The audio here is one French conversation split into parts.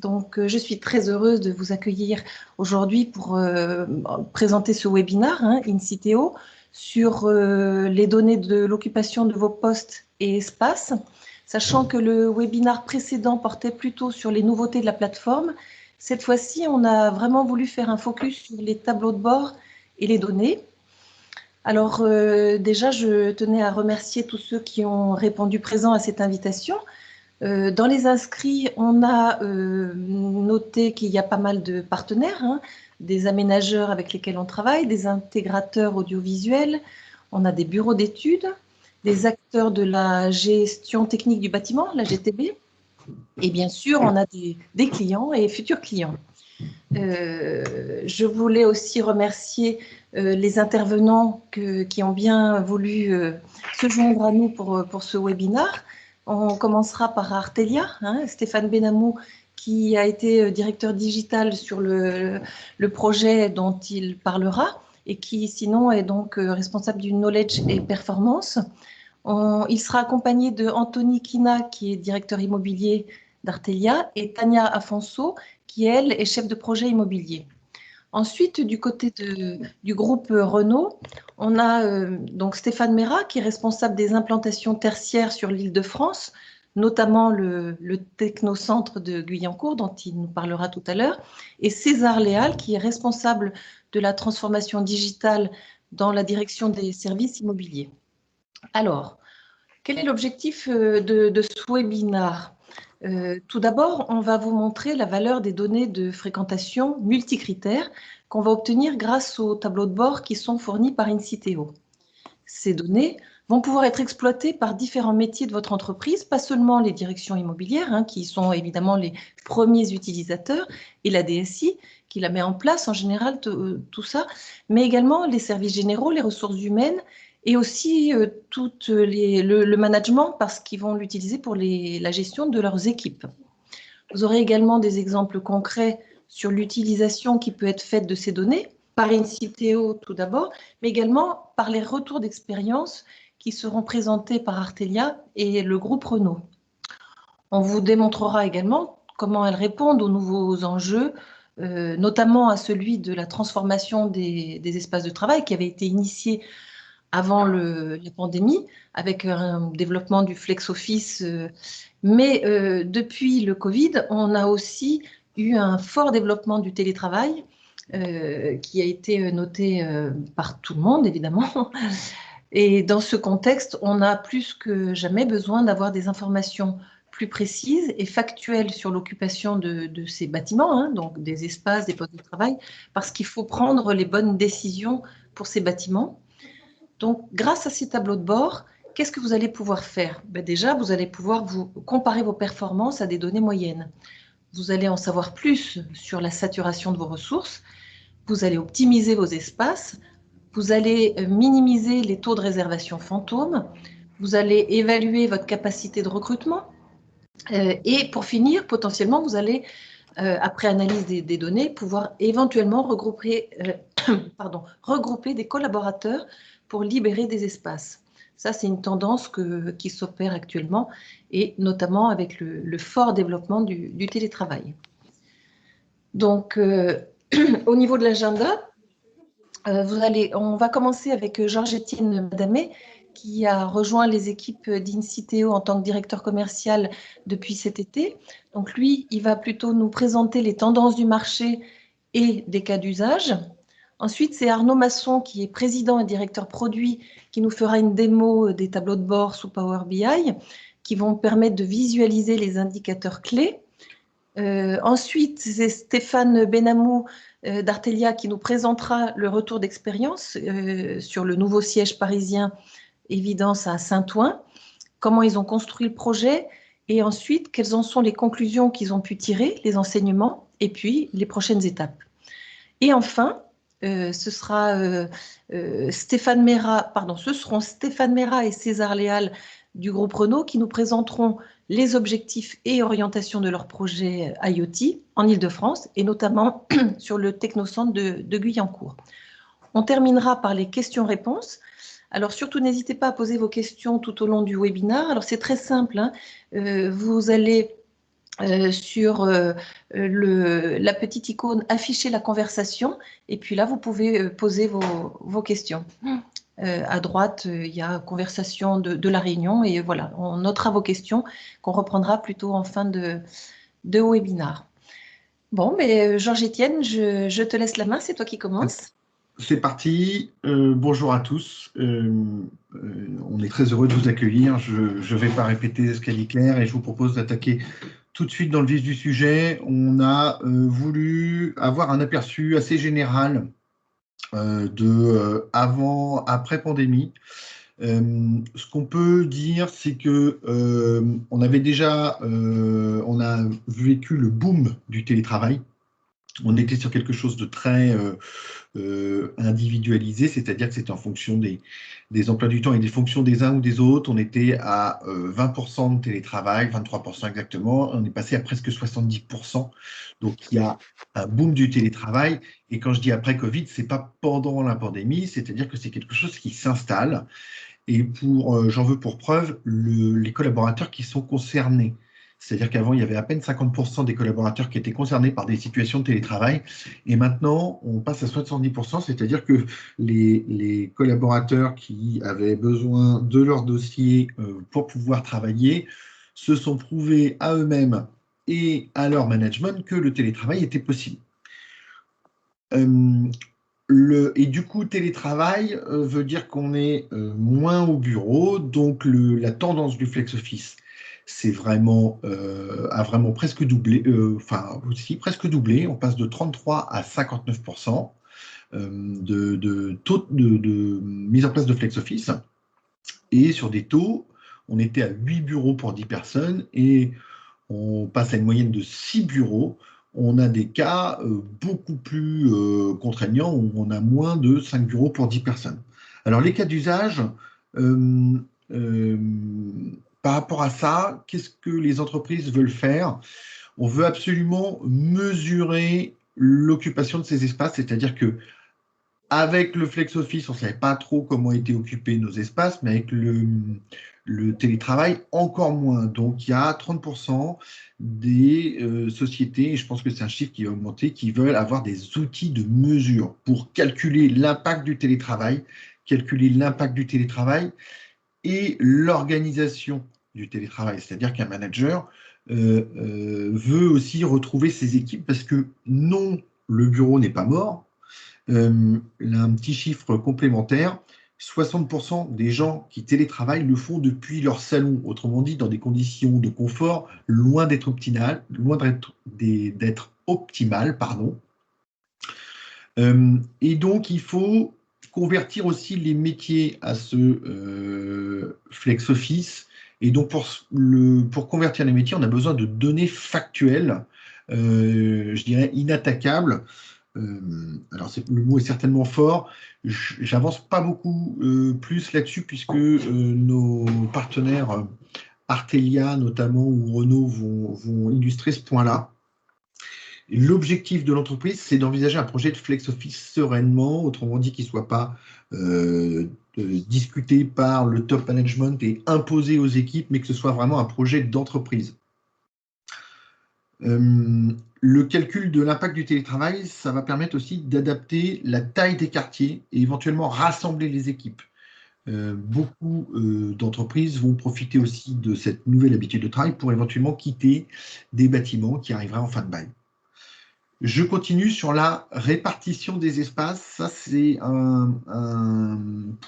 Donc, je suis très heureuse de vous accueillir aujourd'hui pour présenter ce webinaire, INCITEO, sur les données de l'occupation de vos postes et espaces, sachant que le webinaire précédent portait plutôt sur les nouveautés de la plateforme. Cette fois-ci, on a vraiment voulu faire un focus sur les tableaux de bord et les données. Alors, déjà, je tenais à remercier tous ceux qui ont répondu présent à cette invitation. Dans les inscrits, on a noté qu'il y a pas mal de partenaires, des aménageurs avec lesquels on travaille, des intégrateurs audiovisuels, on a des bureaux d'études, des acteurs de la gestion technique du bâtiment, la GTB, et bien sûr, on a des clients et futurs clients. Je voulais aussi remercier les intervenants qui ont bien voulu se joindre à nous pour ce webinaire. On commencera par Artelia, Stéphane Benamou, qui a été directeur digital sur le projet dont il parlera et qui sinon est donc responsable du knowledge et performance. Il sera accompagné de Anthony Kina, qui est directeur immobilier d'Artelia, et Tania Afonso, qui, elle, est chef de projet immobilier. Ensuite, du côté du groupe Renault, on a donc Stéphane Mera, qui est responsable des implantations tertiaires sur l'Île-de-France, notamment le technocentre de Guyancourt, dont il nous parlera tout à l'heure, et César Léal, qui est responsable de la transformation digitale dans la direction des services immobiliers. Alors, quel est l'objectif de ce webinaire ? Tout d'abord, on va vous montrer la valeur des données de fréquentation multicritères qu'on va obtenir grâce aux tableaux de bord qui sont fournis par INCITEO. Ces données vont pouvoir être exploitées par différents métiers de votre entreprise, pas seulement les directions immobilières, qui sont évidemment les premiers utilisateurs, et la DSI qui la met en place en général, tout ça, mais également les services généraux, les ressources humaines, et aussi le management, parce qu'ils vont l'utiliser pour la gestion de leurs équipes. Vous aurez également des exemples concrets sur l'utilisation qui peut être faite de ces données, par INCITEO tout d'abord, mais également par les retours d'expérience qui seront présentés par Artelia et le groupe Renault. On vous démontrera également comment elles répondent aux nouveaux enjeux, notamment à celui de la transformation des espaces de travail qui avait été initié avant la pandémie, avec un développement du flex office. Mais depuis le Covid, on a aussi eu un fort développement du télétravail, qui a été noté par tout le monde, évidemment. Et dans ce contexte, on a plus que jamais besoin d'avoir des informations plus précises et factuelles sur l'occupation de ces bâtiments, donc des espaces, des postes de travail, parce qu'il faut prendre les bonnes décisions pour ces bâtiments. Donc, grâce à ces tableaux de bord, qu'est-ce que vous allez pouvoir faire ? Déjà, vous allez pouvoir vous comparer vos performances à des données moyennes. Vous allez en savoir plus sur la saturation de vos ressources. Vous allez optimiser vos espaces. Vous allez minimiser les taux de réservation fantômes. Vous allez évaluer votre capacité de recrutement. Et pour finir, potentiellement, vous allez, après analyse des données, pouvoir éventuellement regrouper des collaborateurs pour libérer des espaces. Ça, c'est une tendance qui s'opère actuellement, et notamment avec le fort développement du télétravail. Donc, au niveau de l'agenda, on va commencer avec Georges-Étienne Madamé, qui a rejoint les équipes d'INCITEO en tant que directeur commercial depuis cet été. Donc lui, il va plutôt nous présenter les tendances du marché et des cas d'usage. Ensuite, c'est Arnaud Masson, qui est président et directeur produit, qui nous fera une démo des tableaux de bord sous Power BI, qui vont permettre de visualiser les indicateurs clés. Ensuite, c'est Stéphane Benamou d'Artelia qui nous présentera le retour d'expérience sur le nouveau siège parisien Évidence à Saint-Ouen, comment ils ont construit le projet, et ensuite, quelles en sont les conclusions qu'ils ont pu tirer, les enseignements, et puis les prochaines étapes. Et enfin, ce seront Stéphane Mera et César Léal du groupe Renault qui nous présenteront les objectifs et orientations de leur projet IoT en Île-de-France, et notamment sur le technocentre de Guyancourt. On terminera par les questions-réponses. Alors surtout, n'hésitez pas à poser vos questions tout au long du webinaire. Alors c'est très simple, vous allez sur la petite icône afficher la conversation, et puis là vous pouvez poser vos questions. À droite, il y a conversation de la réunion, et voilà, on notera vos questions qu'on reprendra plutôt en fin de webinaire. Bon, mais Georges-Étienne, je te laisse la main, c'est toi qui commence. C'est parti. Bonjour à tous. On est très heureux de vous accueillir. Je ne vais pas répéter ce qu'a dit Claire et je vous propose d'attaquer tout de suite dans le vif du sujet. On a voulu avoir un aperçu assez général de avant, après pandémie. Ce qu'on peut dire, c'est que on avait déjà, on a vécu le boom du télétravail. On était sur quelque chose de très individualisé, c'est-à-dire que c'était en fonction des emplois du temps et des fonctions des uns ou des autres. On était à 20% de télétravail, 23% exactement. On est passé à presque 70%. Donc, il y a un boom du télétravail. Et quand je dis après Covid, ce n'est pas pendant la pandémie, c'est-à-dire que c'est quelque chose qui s'installe. Et j'en veux pour preuve les collaborateurs qui sont concernés. C'est-à-dire qu'avant, il y avait à peine 50% des collaborateurs qui étaient concernés par des situations de télétravail. Et maintenant, on passe à 70%, c'est-à-dire que les collaborateurs qui avaient besoin de leur dossier pour pouvoir travailler se sont prouvés à eux-mêmes et à leur management que le télétravail était possible. Et du coup, télétravail veut dire qu'on est moins au bureau, donc la tendance du flex office, c'est vraiment a vraiment presque doublé, enfin aussi presque doublé. On passe de 33 à 59% de taux de mise en place de flex office. Et sur des taux, on était à 8 bureaux pour 10 personnes et on passe à une moyenne de 6 bureaux. On a des cas beaucoup plus contraignants où on a moins de 5 bureaux pour 10 personnes. Alors, les cas d'usage, par rapport à ça, qu'est-ce que les entreprises veulent faire? On veut absolument mesurer l'occupation de ces espaces, c'est-à-dire que avec le flex office, on ne savait pas trop comment étaient occupés nos espaces, mais avec le télétravail, encore moins. Donc, il y a 30% des sociétés, et je pense que c'est un chiffre qui va augmenter, qui veulent avoir des outils de mesure pour calculer l'impact du télétravail, et l'organisation du télétravail. C'est-à-dire qu'un manager veut aussi retrouver ses équipes parce que non, le bureau n'est pas mort. Un petit chiffre complémentaire, 60% des gens qui télétravaillent le font depuis leur salon, autrement dit dans des conditions de confort loin d'être optimales, pardon. Et donc il faut convertir aussi les métiers à ce flex office. Et donc pour convertir les métiers, on a besoin de données factuelles, je dirais inattaquables. Alors le mot est certainement fort, j'avance pas beaucoup plus là-dessus puisque nos partenaires Artelia notamment ou Renault vont illustrer ce point-là. L'objectif de l'entreprise, c'est d'envisager un projet de flex office sereinement, autrement dit qu'il ne soit pas discuté par le top management et imposé aux équipes, mais que ce soit vraiment un projet d'entreprise. Le calcul de l'impact du télétravail, ça va permettre aussi d'adapter la taille des quartiers et éventuellement rassembler les équipes. Beaucoup d'entreprises vont profiter aussi de cette nouvelle habitude de travail pour éventuellement quitter des bâtiments qui arriveraient en fin de bail. Je continue sur la répartition des espaces. Ça, c'est un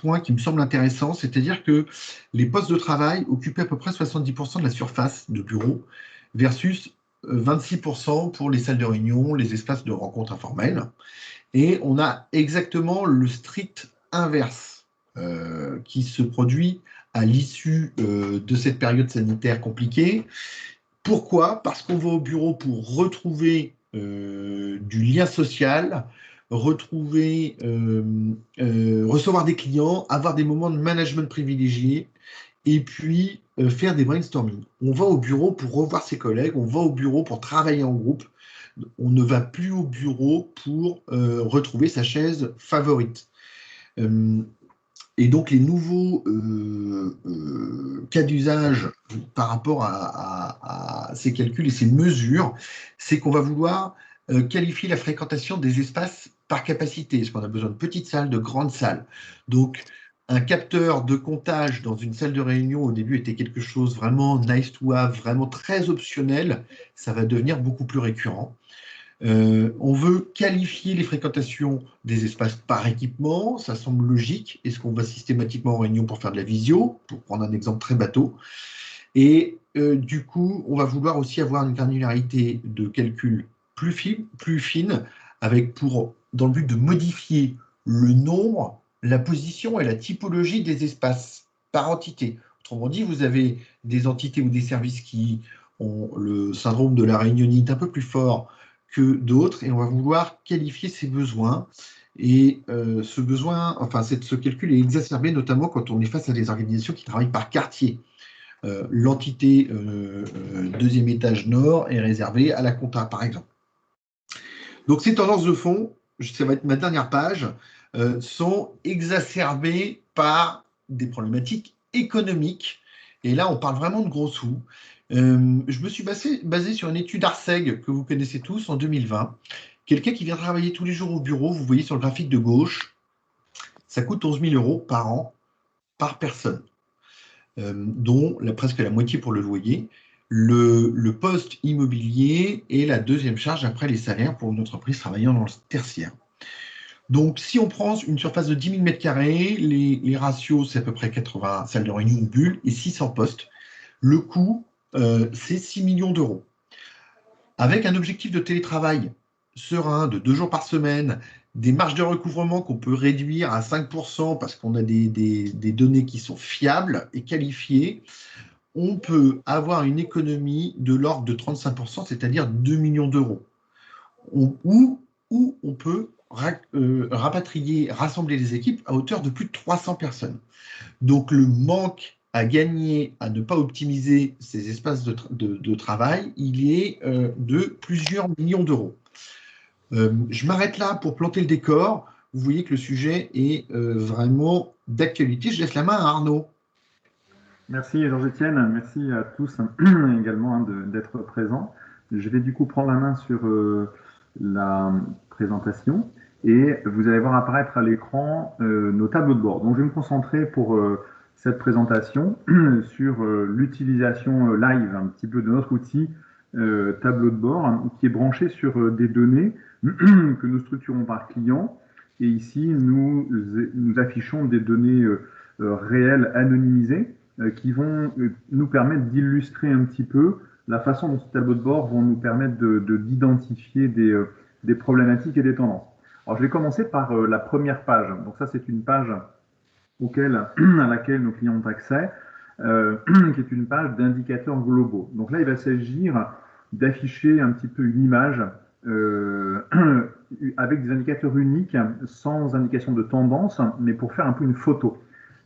point qui me semble intéressant, c'est-à-dire que les postes de travail occupaient à peu près 70% de la surface de bureau versus 26% pour les salles de réunion, les espaces de rencontres informelles. Et on a exactement le strict inverse qui se produit à l'issue de cette période sanitaire compliquée. Pourquoi? Parce qu'on va au bureau pour retrouver du lien social, recevoir des clients, avoir des moments de management privilégiés, et puis faire des brainstorming. On va au bureau pour revoir ses collègues, on va au bureau pour travailler en groupe, on ne va plus au bureau pour retrouver sa chaise favorite. Et donc, les nouveaux cas d'usage par rapport à ces calculs et ces mesures, c'est qu'on va vouloir qualifier la fréquentation des espaces par capacité. Est-ce qu'on a besoin de petites salles, de grandes salles? Donc, un capteur de comptage dans une salle de réunion, au début, était quelque chose vraiment nice to have, vraiment très optionnel. Ça va devenir beaucoup plus récurrent. On veut qualifier les fréquentations des espaces par équipement, ça semble logique. Est-ce qu'on va systématiquement en réunion pour faire de la visio, pour prendre un exemple très bateau? Et du coup, on va vouloir aussi avoir une granularité de calcul plus fine, avec dans le but de modifier le nombre, la position et la typologie des espaces par entité. Autrement dit, vous avez des entités ou des services qui ont le syndrome de la réunionite un peu plus fort que d'autres, et on va vouloir qualifier ces besoins. Et ce calcul est exacerbé notamment quand on est face à des organisations qui travaillent par quartier. L'entité deuxième étage nord est réservée à la compta, par exemple. Donc ces tendances de fond, ça va être ma dernière page, sont exacerbées par des problématiques économiques. Et là, on parle vraiment de gros sous. Je me suis basé sur une étude Arseg que vous connaissez tous en 2020. Quelqu'un qui vient travailler tous les jours au bureau, vous voyez sur le graphique de gauche, ça coûte 11 000 € par an, par personne, dont presque la moitié pour le loyer. Le poste immobilier est la deuxième charge après les salaires pour une entreprise travaillant dans le tertiaire. Donc, si on prend une surface de 10 000 m², les ratios, c'est à peu près 80 salles de réunion ou bulles et 600 postes. Le coût, c'est 6 millions d'euros. Avec un objectif de télétravail serein de 2 jours par semaine, des marges de recouvrement qu'on peut réduire à 5% parce qu'on a des données qui sont fiables et qualifiées, on peut avoir une économie de l'ordre de 35%, c'est-à-dire 2 millions d'euros. Ou on peut rapatrier, rassembler les équipes à hauteur de plus de 300 personnes. Donc le manque à gagner à ne pas optimiser ces espaces de travail, il est de plusieurs millions d'euros. Je m'arrête là pour planter le décor. Vous voyez que le sujet est vraiment d'actualité. Je laisse la main à Arnaud. Merci Georges-Étienne, merci à tous également d'être présents. Je vais du coup prendre la main sur la présentation et vous allez voir apparaître à l'écran nos tableaux de bord. Donc je vais me concentrer pour cette présentation sur l'utilisation live un petit peu de notre outil tableau de bord qui est branché sur des données que nous structurons par client. Et ici, nous affichons des données réelles anonymisées qui vont nous permettre d'illustrer un petit peu la façon dont ces tableaux de bord vont nous permettre d'identifier des problématiques et des tendances. Alors, je vais commencer par la première page. Donc ça, c'est une page à laquelle nos clients ont accès, qui est une page d'indicateurs globaux. Donc là, il va s'agir d'afficher un petit peu une image avec des indicateurs uniques, sans indication de tendance, mais pour faire un peu une photo.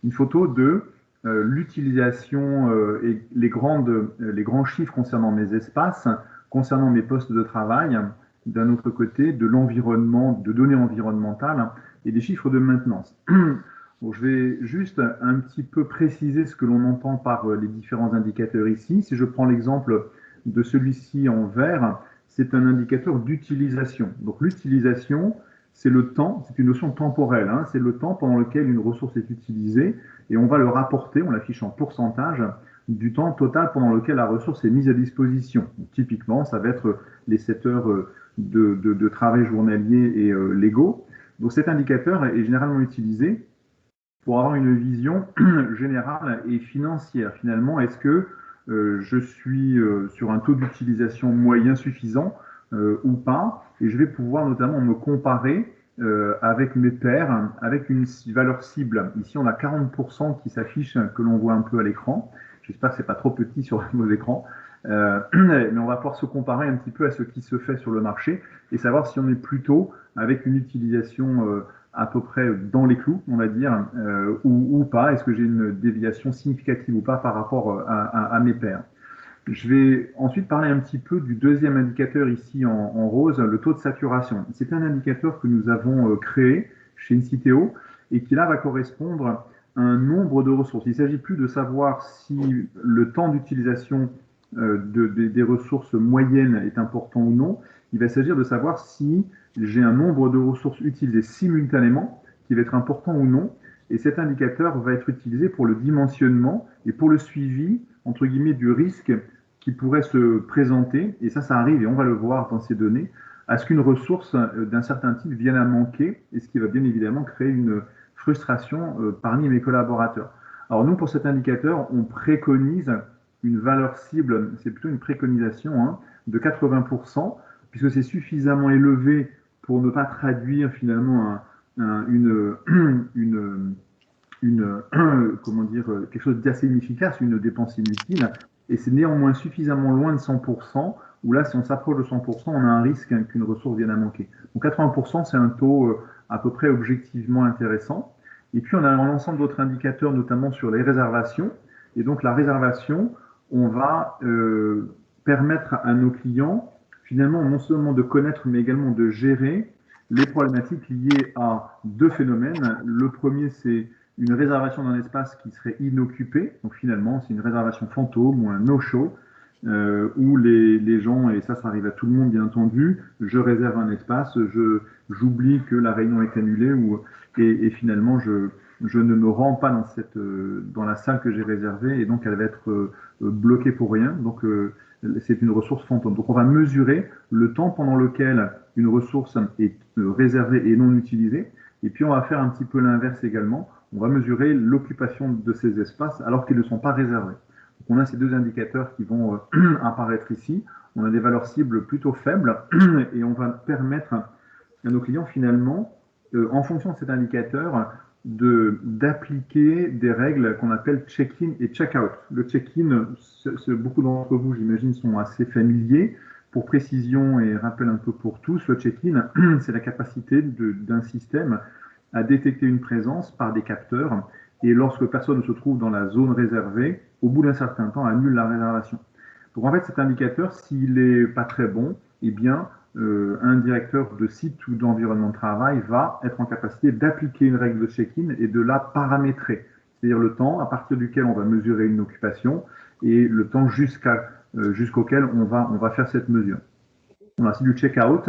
Une photo de l'utilisation et les grands chiffres concernant mes espaces, concernant mes postes de travail, d'un autre côté, de l'environnement, de données environnementales et des chiffres de maintenance. Bon, je vais juste un petit peu préciser ce que l'on entend par les différents indicateurs ici. Si je prends l'exemple de celui-ci en vert, c'est un indicateur d'utilisation. Donc l'utilisation, c'est le temps, c'est une notion temporelle, hein, c'est le temps pendant lequel une ressource est utilisée et on va le rapporter, on l'affiche en pourcentage du temps total pendant lequel la ressource est mise à disposition. Donc, typiquement, ça va être les 7 heures de travail journalier et légaux. Donc cet indicateur est généralement utilisé pour avoir une vision générale et financière. Finalement, est-ce que je suis sur un taux d'utilisation moyen suffisant ou pas? Et je vais pouvoir notamment me comparer avec mes pairs, avec une valeur cible. Ici, on a 40% qui s'affiche, que l'on voit un peu à l'écran. J'espère que ce n'est pas trop petit sur nos écrans. Mais on va pouvoir se comparer un petit peu à ce qui se fait sur le marché et savoir si on est plutôt avec une utilisation à peu près dans les clous, on va dire, ou pas. Est-ce que j'ai une déviation significative ou pas par rapport à mes pairs? Je vais ensuite parler un petit peu du deuxième indicateur ici en rose, le taux de saturation. C'est un indicateur que nous avons créé chez Inciteo et qui là va correspondre un nombre de ressources. Il ne s'agit plus de savoir si le temps d'utilisation des ressources moyennes est important ou non. Il va s'agir de savoir si j'ai un nombre de ressources utilisées simultanément qui va être important ou non. Et cet indicateur va être utilisé pour le dimensionnement et pour le suivi, entre guillemets, du risque qui pourrait se présenter. Et ça arrive, et on va le voir dans ces données, à ce qu'une ressource d'un certain type vienne à manquer, et ce qui va bien évidemment créer une frustration parmi mes collaborateurs. Alors nous, pour cet indicateur, on préconise une valeur cible, c'est plutôt une préconisation, hein, de 80%, puisque c'est suffisamment élevé pour ne pas traduire finalement comment dire, quelque chose d'assez inefficace, une dépense inutile, et c'est néanmoins suffisamment loin de 100%, où là, si on s'approche de 100%, on a un risque qu'une ressource vienne à manquer. Donc 80%, c'est un taux à peu près objectivement intéressant. Et puis, on a un ensemble d'autres indicateurs, notamment sur les réservations. Et donc, la réservation, on va permettre à nos clients, finalement, non seulement de connaître, mais également de gérer les problématiques liées à deux phénomènes. Le premier, c'est une réservation d'un espace qui serait inoccupé. Donc, finalement, c'est une réservation fantôme ou un no-show, où les gens, et ça arrive à tout le monde, bien entendu, je réserve un espace, j'oublie que la réunion est annulée, et finalement, je ne me rends pas dans la salle que j'ai réservée, et donc elle va être bloquée pour rien. Donc, c'est une ressource fantôme. Donc, on va mesurer le temps pendant lequel une ressource est réservée et non utilisée. Et puis, on va faire un petit peu l'inverse également. On va mesurer l'occupation de ces espaces alors qu'ils ne sont pas réservés. Donc, on a ces deux indicateurs qui vont apparaître ici. On a des valeurs cibles plutôt faibles et on va permettre à nos clients finalement, en fonction de cet indicateur, d'appliquer des règles qu'on appelle check-in et check-out. Le check-in, beaucoup d'entre vous, j'imagine, sont assez familiers. Pour précision et rappel un peu pour tous, le check-in, c'est la capacité d'un système à détecter une présence par des capteurs et lorsque personne ne se trouve dans la zone réservée, au bout d'un certain temps, annule la réservation. Donc en fait, cet indicateur, s'il n'est pas très bon, eh bien, un directeur de site ou d'environnement de travail va être en capacité d'appliquer une règle de check-in et de la paramétrer, c'est-à-dire le temps à partir duquel on va mesurer une occupation et le temps jusqu'auquel on va faire cette mesure. On a aussi du check-out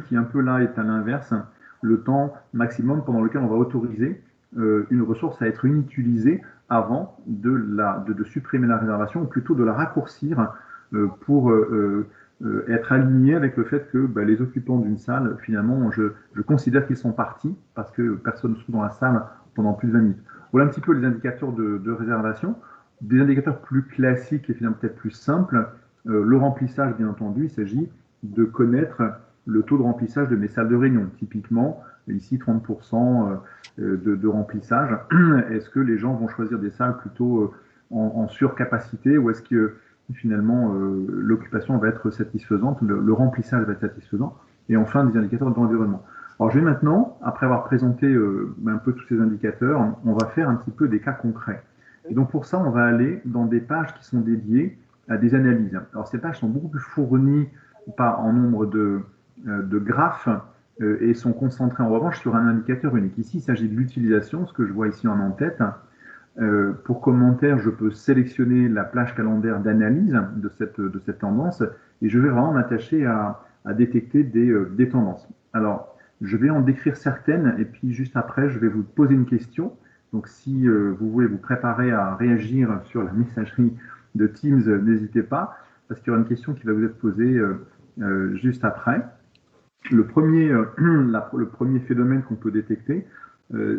qui un peu là est à l'inverse, le temps maximum pendant lequel on va autoriser une ressource à être inutilisée avant de supprimer la réservation ou plutôt de la raccourcir pour être aligné avec le fait que les occupants d'une salle, finalement, je considère qu'ils sont partis parce que personne ne se trouve dans la salle pendant plus de 20 minutes. Voilà un petit peu les indicateurs de réservation. Des indicateurs plus classiques et finalement peut-être plus simples. Le remplissage, bien entendu, il s'agit de connaître le taux de remplissage de mes salles de réunion. Typiquement, ici, 30% de remplissage. Est-ce que les gens vont choisir des salles plutôt en surcapacité ou est-ce que finalement, l'occupation va être satisfaisante, le remplissage va être satisfaisant, et enfin des indicateurs d'environnement. Alors je vais maintenant, après avoir présenté un peu tous ces indicateurs, on va faire un petit peu des cas concrets. Et donc pour ça, on va aller dans des pages qui sont dédiées à des analyses. Alors ces pages sont beaucoup plus fournies en nombre de graphes et sont concentrées en revanche sur un indicateur unique. Ici, il s'agit de l'utilisation, ce que je vois ici en tête. Pour commentaire, je peux sélectionner la plage calendaire d'analyse de cette tendance et je vais vraiment m'attacher à détecter des tendances. Alors, je vais en décrire certaines et puis juste après, je vais vous poser une question. Donc, si vous voulez vous préparer à réagir sur la messagerie de Teams, n'hésitez pas, parce qu'il y aura une question qui va vous être posée juste après. Le premier phénomène qu'on peut détecter,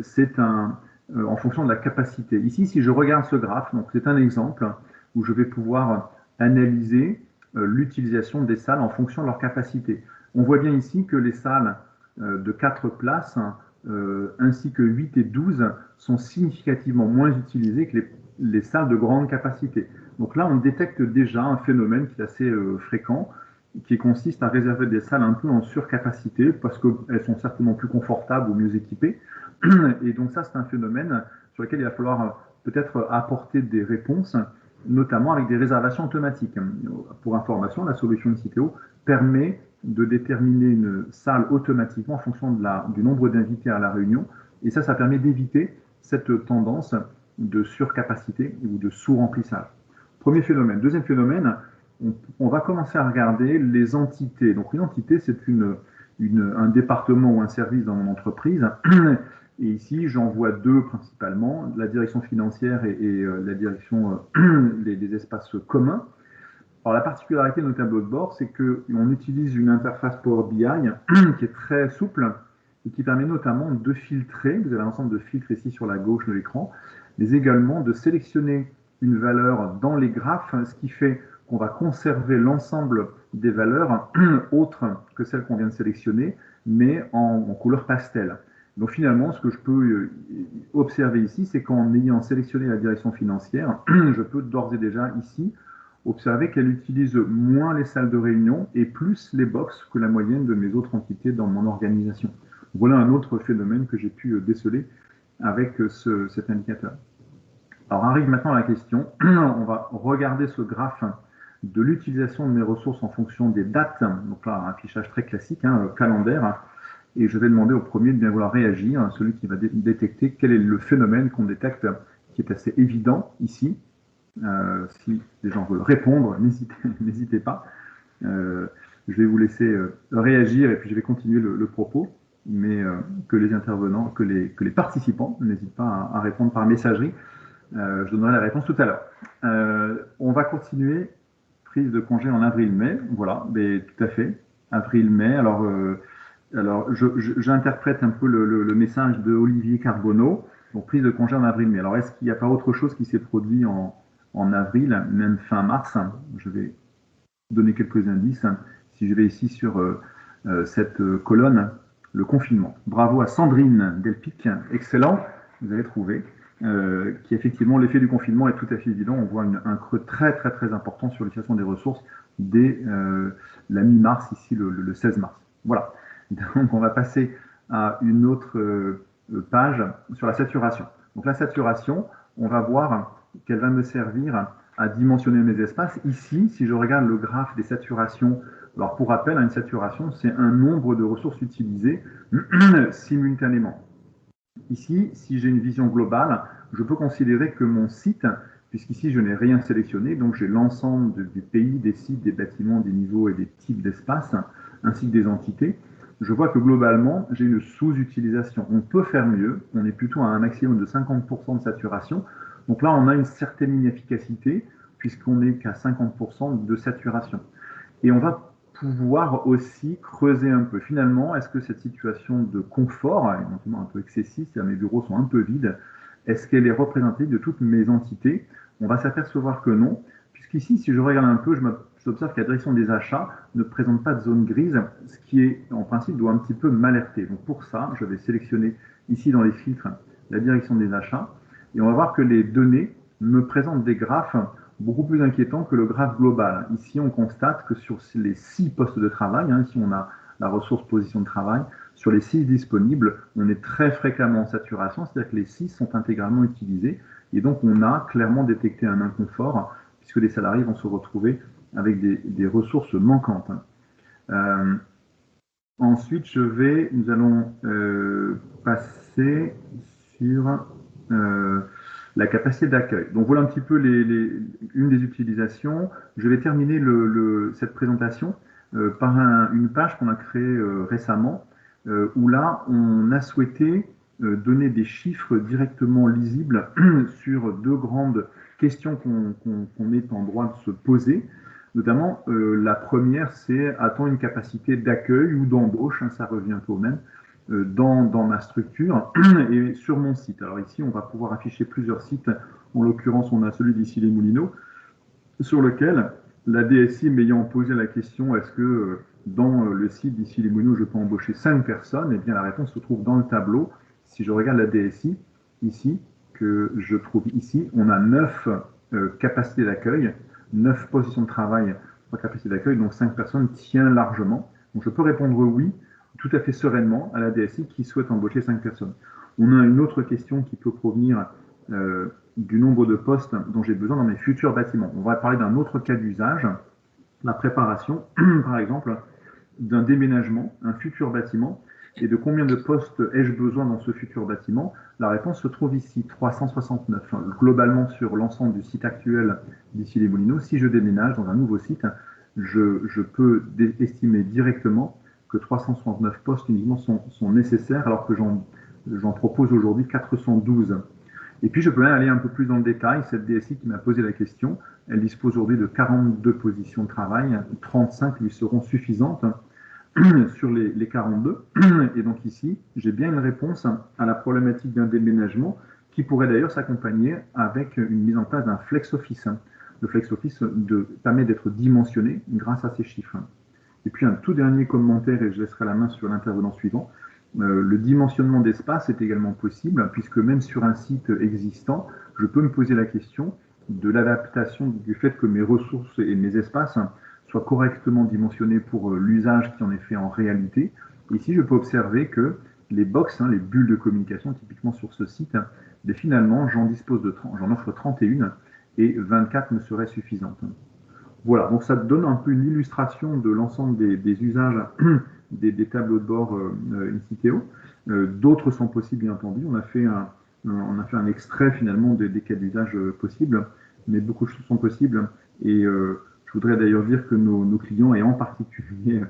c'est en fonction de la capacité. Ici, si je regarde ce graphe, donc c'est un exemple où je vais pouvoir analyser l'utilisation des salles en fonction de leur capacité. On voit bien ici que les salles de 4 places ainsi que 8 et 12 sont significativement moins utilisées que les salles de grande capacité. Donc là, on détecte déjà un phénomène qui est assez fréquent, qui consiste à réserver des salles un peu en surcapacité parce qu'elles sont certainement plus confortables ou mieux équipées. Et donc ça, c'est un phénomène sur lequel il va falloir peut-être apporter des réponses, notamment avec des réservations automatiques. Pour information, la solution Inciteo permet de déterminer une salle automatiquement en fonction du nombre d'invités à la réunion. Et ça permet d'éviter cette tendance de surcapacité ou de sous-remplissage. Premier phénomène. Deuxième phénomène, on va commencer à regarder les entités. Donc une entité, c'est un département ou un service dans mon entreprise. Et ici, j'en vois deux principalement, la direction financière et la direction des espaces communs. Alors la particularité de nos tableaux de bord, c'est qu'on utilise une interface Power BI qui est très souple et qui permet notamment de filtrer, vous avez un ensemble de filtres ici sur la gauche de l'écran, mais également de sélectionner une valeur dans les graphes, ce qui fait qu'on va conserver l'ensemble des valeurs autres que celles qu'on vient de sélectionner, mais en couleur pastel. Donc finalement, ce que je peux observer ici, c'est qu'en ayant sélectionné la direction financière, je peux d'ores et déjà ici observer qu'elle utilise moins les salles de réunion et plus les box que la moyenne de mes autres entités dans mon organisation. Voilà un autre phénomène que j'ai pu déceler avec cet indicateur. Alors arrive maintenant la question, on va regarder ce graphe de l'utilisation de mes ressources en fonction des dates, donc là un affichage très classique, calendaire, et je vais demander au premier de bien vouloir réagir, celui qui va détecter quel est le phénomène qu'on détecte, qui est assez évident ici. Si les gens veulent répondre, n'hésitez pas. Je vais vous laisser réagir et puis je vais continuer le propos, mais que les intervenants, que les participants n'hésitent pas à répondre par messagerie. Je donnerai la réponse tout à l'heure. On va continuer. Prise de congé en avril-mai. Voilà, mais tout à fait. Avril-mai. Alors j'interprète un peu le message de Olivier Carbonneau. Donc, prise de congé en avril-mai. Alors, est-ce qu'il n'y a pas autre chose qui s'est produit en avril, même fin mars? Je vais donner quelques indices. Si je vais ici sur cette colonne, le confinement. Bravo à Sandrine Delpic. Excellent. Vous avez trouvé. Qui effectivement, l'effet du confinement est tout à fait évident. On voit un creux très très très important sur l'utilisation des ressources dès la mi-mars, ici le 16 mars. Voilà. Donc on va passer à une autre page sur la saturation. Donc la saturation, on va voir qu'elle va me servir à dimensionner mes espaces. Ici, si je regarde le graphe des saturations, alors pour rappel, une saturation, c'est un nombre de ressources utilisées simultanément. Ici, si j'ai une vision globale, je peux considérer que mon site, puisqu'ici je n'ai rien sélectionné, donc j'ai l'ensemble des pays, des sites, des bâtiments, des niveaux et des types d'espaces, ainsi que des entités, je vois que globalement, j'ai une sous-utilisation. On peut faire mieux, on est plutôt à un maximum de 50% de saturation. Donc là, on a une certaine inefficacité, puisqu'on n'est qu'à 50% de saturation. Et on va pouvoir aussi creuser un peu. Finalement, est-ce que cette situation de confort, éventuellement un peu excessif, c'est-à-dire mes bureaux sont un peu vides, est-ce qu'elle est représentée de toutes mes entités? On va s'apercevoir que non, puisqu'ici, si je regarde un peu, j'observe que la direction des achats ne présente pas de zone grise, ce qui est, en principe, doit un petit peu m'alerter. Donc pour ça, je vais sélectionner ici dans les filtres la direction des achats, et on va voir que les données me présentent des graphes beaucoup plus inquiétant que le graphe global. Ici, on constate que sur les 6 postes de travail, ici on a la ressource position de travail, sur les 6 disponibles, on est très fréquemment en saturation, c'est-à-dire que les 6 sont intégralement utilisés, et donc on a clairement détecté un inconfort, puisque les salariés vont se retrouver avec des ressources manquantes. Ensuite, nous allons passer sur la capacité d'accueil. Donc voilà un petit peu une des utilisations. Je vais terminer cette présentation par une page qu'on a créée récemment, où là, on a souhaité donner des chiffres directement lisibles sur 2 grandes questions qu'on est en droit de se poser. Notamment, la première, c'est a-t-on une capacité d'accueil ou d'embauche, ça revient un peu au même, dans ma structure et sur mon site. Alors ici, on va pouvoir afficher plusieurs sites. En l'occurrence, on a celui d'Issy-les-Moulineaux, sur lequel la DSI m'ayant posé la question, est-ce que dans le site d'Issy-les-Moulineaux, je peux embaucher 5 personnes? Eh bien, la réponse se trouve dans le tableau. Si je regarde la DSI, ici, que je trouve ici, on a 9 capacités d'accueil, 9 positions de travail, 3 capacités d'accueil, donc 5 personnes tient largement. Donc je peux répondre oui, tout à fait sereinement à la DSI qui souhaite embaucher 5 personnes. On a une autre question qui peut provenir du nombre de postes dont j'ai besoin dans mes futurs bâtiments. On va parler d'un autre cas d'usage, la préparation, par exemple, d'un déménagement, un futur bâtiment Et de combien de postes ai-je besoin dans ce futur bâtiment? La réponse se trouve ici, 369. Globalement, sur l'ensemble du site actuel d'ici les Moulineaux, si je déménage dans un nouveau site, je peux estimer directement que 369 postes uniquement sont nécessaires, alors que j'en propose aujourd'hui 412. Et puis, je peux même aller un peu plus dans le détail. Cette DSI qui m'a posé la question, elle dispose aujourd'hui de 42 positions de travail. 35 lui seront suffisantes sur les 42. Et donc ici, j'ai bien une réponse à la problématique d'un déménagement qui pourrait d'ailleurs s'accompagner avec une mise en place d'un flex office. Le flex office permet d'être dimensionné grâce à ces chiffres. Et puis un tout dernier commentaire, et je laisserai la main sur l'intervenant suivant. Le dimensionnement d'espace est également possible, puisque même sur un site existant, je peux me poser la question de l'adaptation du fait que mes ressources et mes espaces soient correctement dimensionnés pour l'usage qui en est fait en réalité. Ici, je peux observer que les box, les bulles de communication, typiquement sur ce site, finalement, j'en offre 31 et 24 me seraient suffisantes. Voilà, donc ça donne un peu une illustration de l'ensemble des usages des tableaux de bord Inciteo. D'autres sont possibles, bien entendu. On a fait un extrait finalement des cas d'usage possibles, mais beaucoup de choses sont possibles. Et je voudrais d'ailleurs dire que nos clients, et en particulier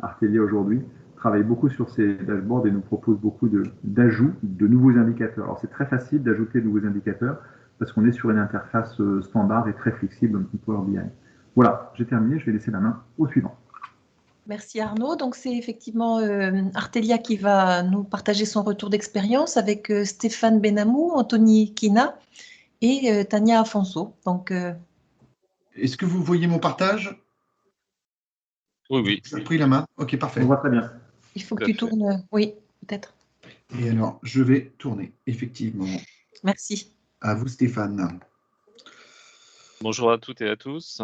Artelia aujourd'hui, travaillent beaucoup sur ces dashboards et nous proposent beaucoup d'ajouts de nouveaux indicateurs. Alors c'est très facile d'ajouter de nouveaux indicateurs parce qu'on est sur une interface standard et très flexible dans Power BI. Voilà, j'ai terminé, je vais laisser la main au suivant. Merci Arnaud. Donc c'est effectivement Artelia qui va nous partager son retour d'expérience avec Stéphane Benamou, Anthony Kina et Tania Afonso. Donc, est-ce que vous voyez mon partage? Oui. Vous avez pris la main? Ok, parfait. On voit très bien. Il faut que tu tournes. Oui, peut-être. Et alors, je vais tourner, effectivement. Merci. À vous, Stéphane. Bonjour à toutes et à tous.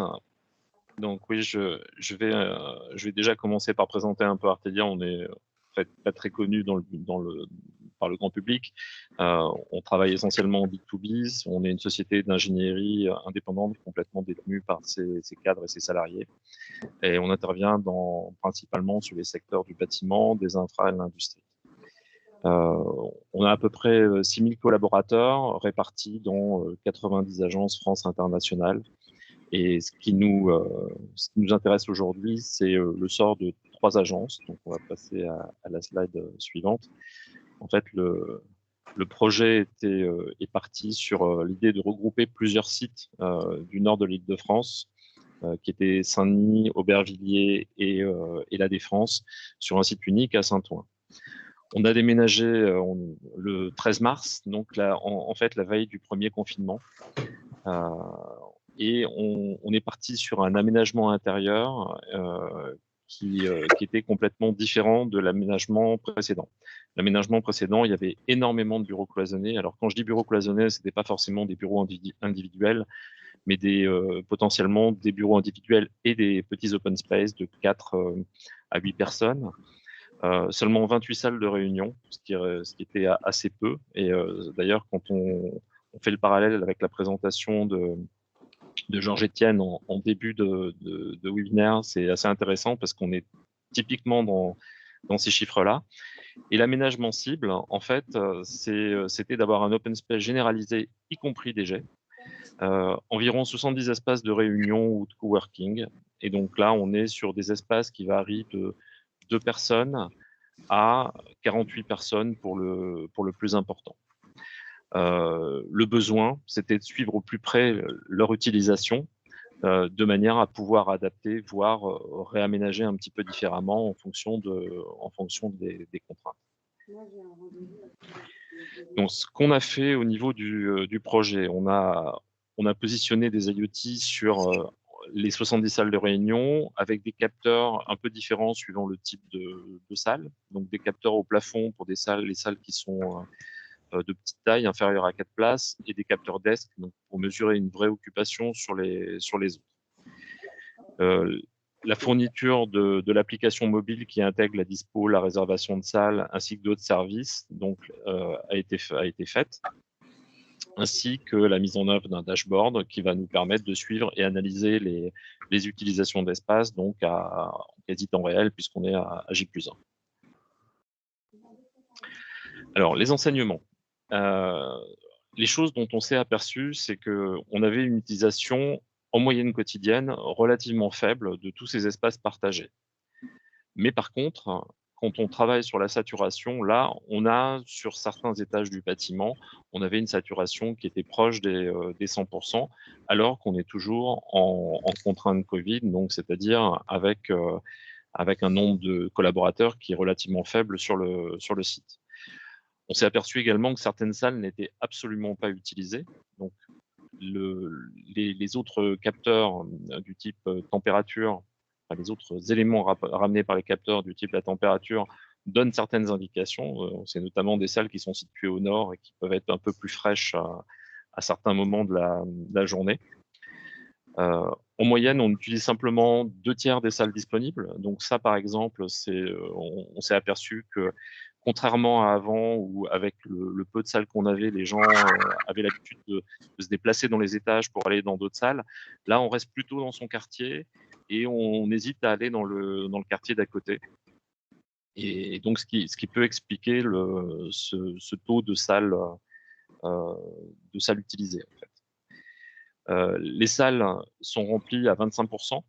Donc oui, je vais déjà commencer par présenter un peu Artelia. On est en fait pas très connu par le grand public. On travaille essentiellement en B2B. On est une société d'ingénierie indépendante complètement détenue par ses cadres et ses salariés. Et on intervient principalement sur les secteurs du bâtiment, des infra et de l'industrie. On a à peu près 6000 collaborateurs répartis dans 90 agences France internationales. Et ce qui nous intéresse aujourd'hui, c'est le sort de 3 agences. Donc, on va passer à la slide suivante. En fait, le projet est parti sur l'idée de regrouper plusieurs sites du nord de l'Île-de-France, qui étaient Saint-Denis, Aubervilliers et La Défense, sur un site unique à Saint-Ouen. On a déménagé le 13 mars, donc en fait la veille du premier confinement. Et on est parti sur un aménagement intérieur qui était complètement différent de l'aménagement précédent. L'aménagement précédent, il y avait énormément de bureaux cloisonnés. Alors quand je dis bureaux cloisonnés, ce n'était pas forcément des bureaux individuels, mais potentiellement des bureaux individuels et des petits open space de 4 à 8 personnes. Seulement 28 salles de réunion, ce qui était assez peu. Et d'ailleurs, quand on fait le parallèle avec la présentation de Georges Etienne en début de webinaire, c'est assez intéressant parce qu'on est typiquement dans ces chiffres-là. Et l'aménagement cible, en fait, c'était d'avoir un open space généralisé, y compris des jets, environ 70 espaces de réunion ou de coworking. Et donc là, on est sur des espaces qui varient de 2 personnes à 48 personnes pour le plus important. Le besoin, c'était de suivre au plus près leur utilisation de manière à pouvoir adapter, voire réaménager un petit peu différemment en fonction des contraintes. Donc, ce qu'on a fait au niveau du projet, on a positionné des IoT sur les 70 salles de réunion avec des capteurs un peu différents suivant le type de salle. Donc, des capteurs au plafond pour les salles qui sont de petite taille, inférieure à 4 places, et des capteurs desk, donc pour mesurer une vraie occupation sur les autres. La fourniture de l'application mobile qui intègre la dispo, la réservation de salle, ainsi que d'autres services, donc a été faite, ainsi que la mise en œuvre d'un dashboard qui va nous permettre de suivre et analyser les utilisations d'espace, donc en quasi temps réel, puisqu'on est à J+1. Alors, les enseignements. Les choses dont on s'est aperçu, c'est qu'on avait une utilisation en moyenne quotidienne relativement faible de tous ces espaces partagés. Mais par contre, quand on travaille sur la saturation, là, on a sur certains étages du bâtiment, on avait une saturation qui était proche des 100%, alors qu'on est toujours en contrainte Covid, donc c'est-à-dire avec un nombre de collaborateurs qui est relativement faible sur le site. On s'est aperçu également que certaines salles n'étaient absolument pas utilisées. Donc, les autres capteurs du type température, enfin, les autres éléments ramenés par les capteurs du type la température donnent certaines indications. C'est notamment des salles qui sont situées au nord et qui peuvent être un peu plus fraîches à certains moments de la journée. En moyenne, on utilise simplement 2/3 des salles disponibles. Donc ça, par exemple, on s'est aperçu que contrairement à avant, où avec le peu de salles qu'on avait, les gens avaient l'habitude de se déplacer dans les étages pour aller dans d'autres salles. Là, on reste plutôt dans son quartier et on hésite à aller dans le quartier d'à côté. Et donc, ce qui peut expliquer ce taux de salles utilisées, en fait. Les salles sont remplies à 25%.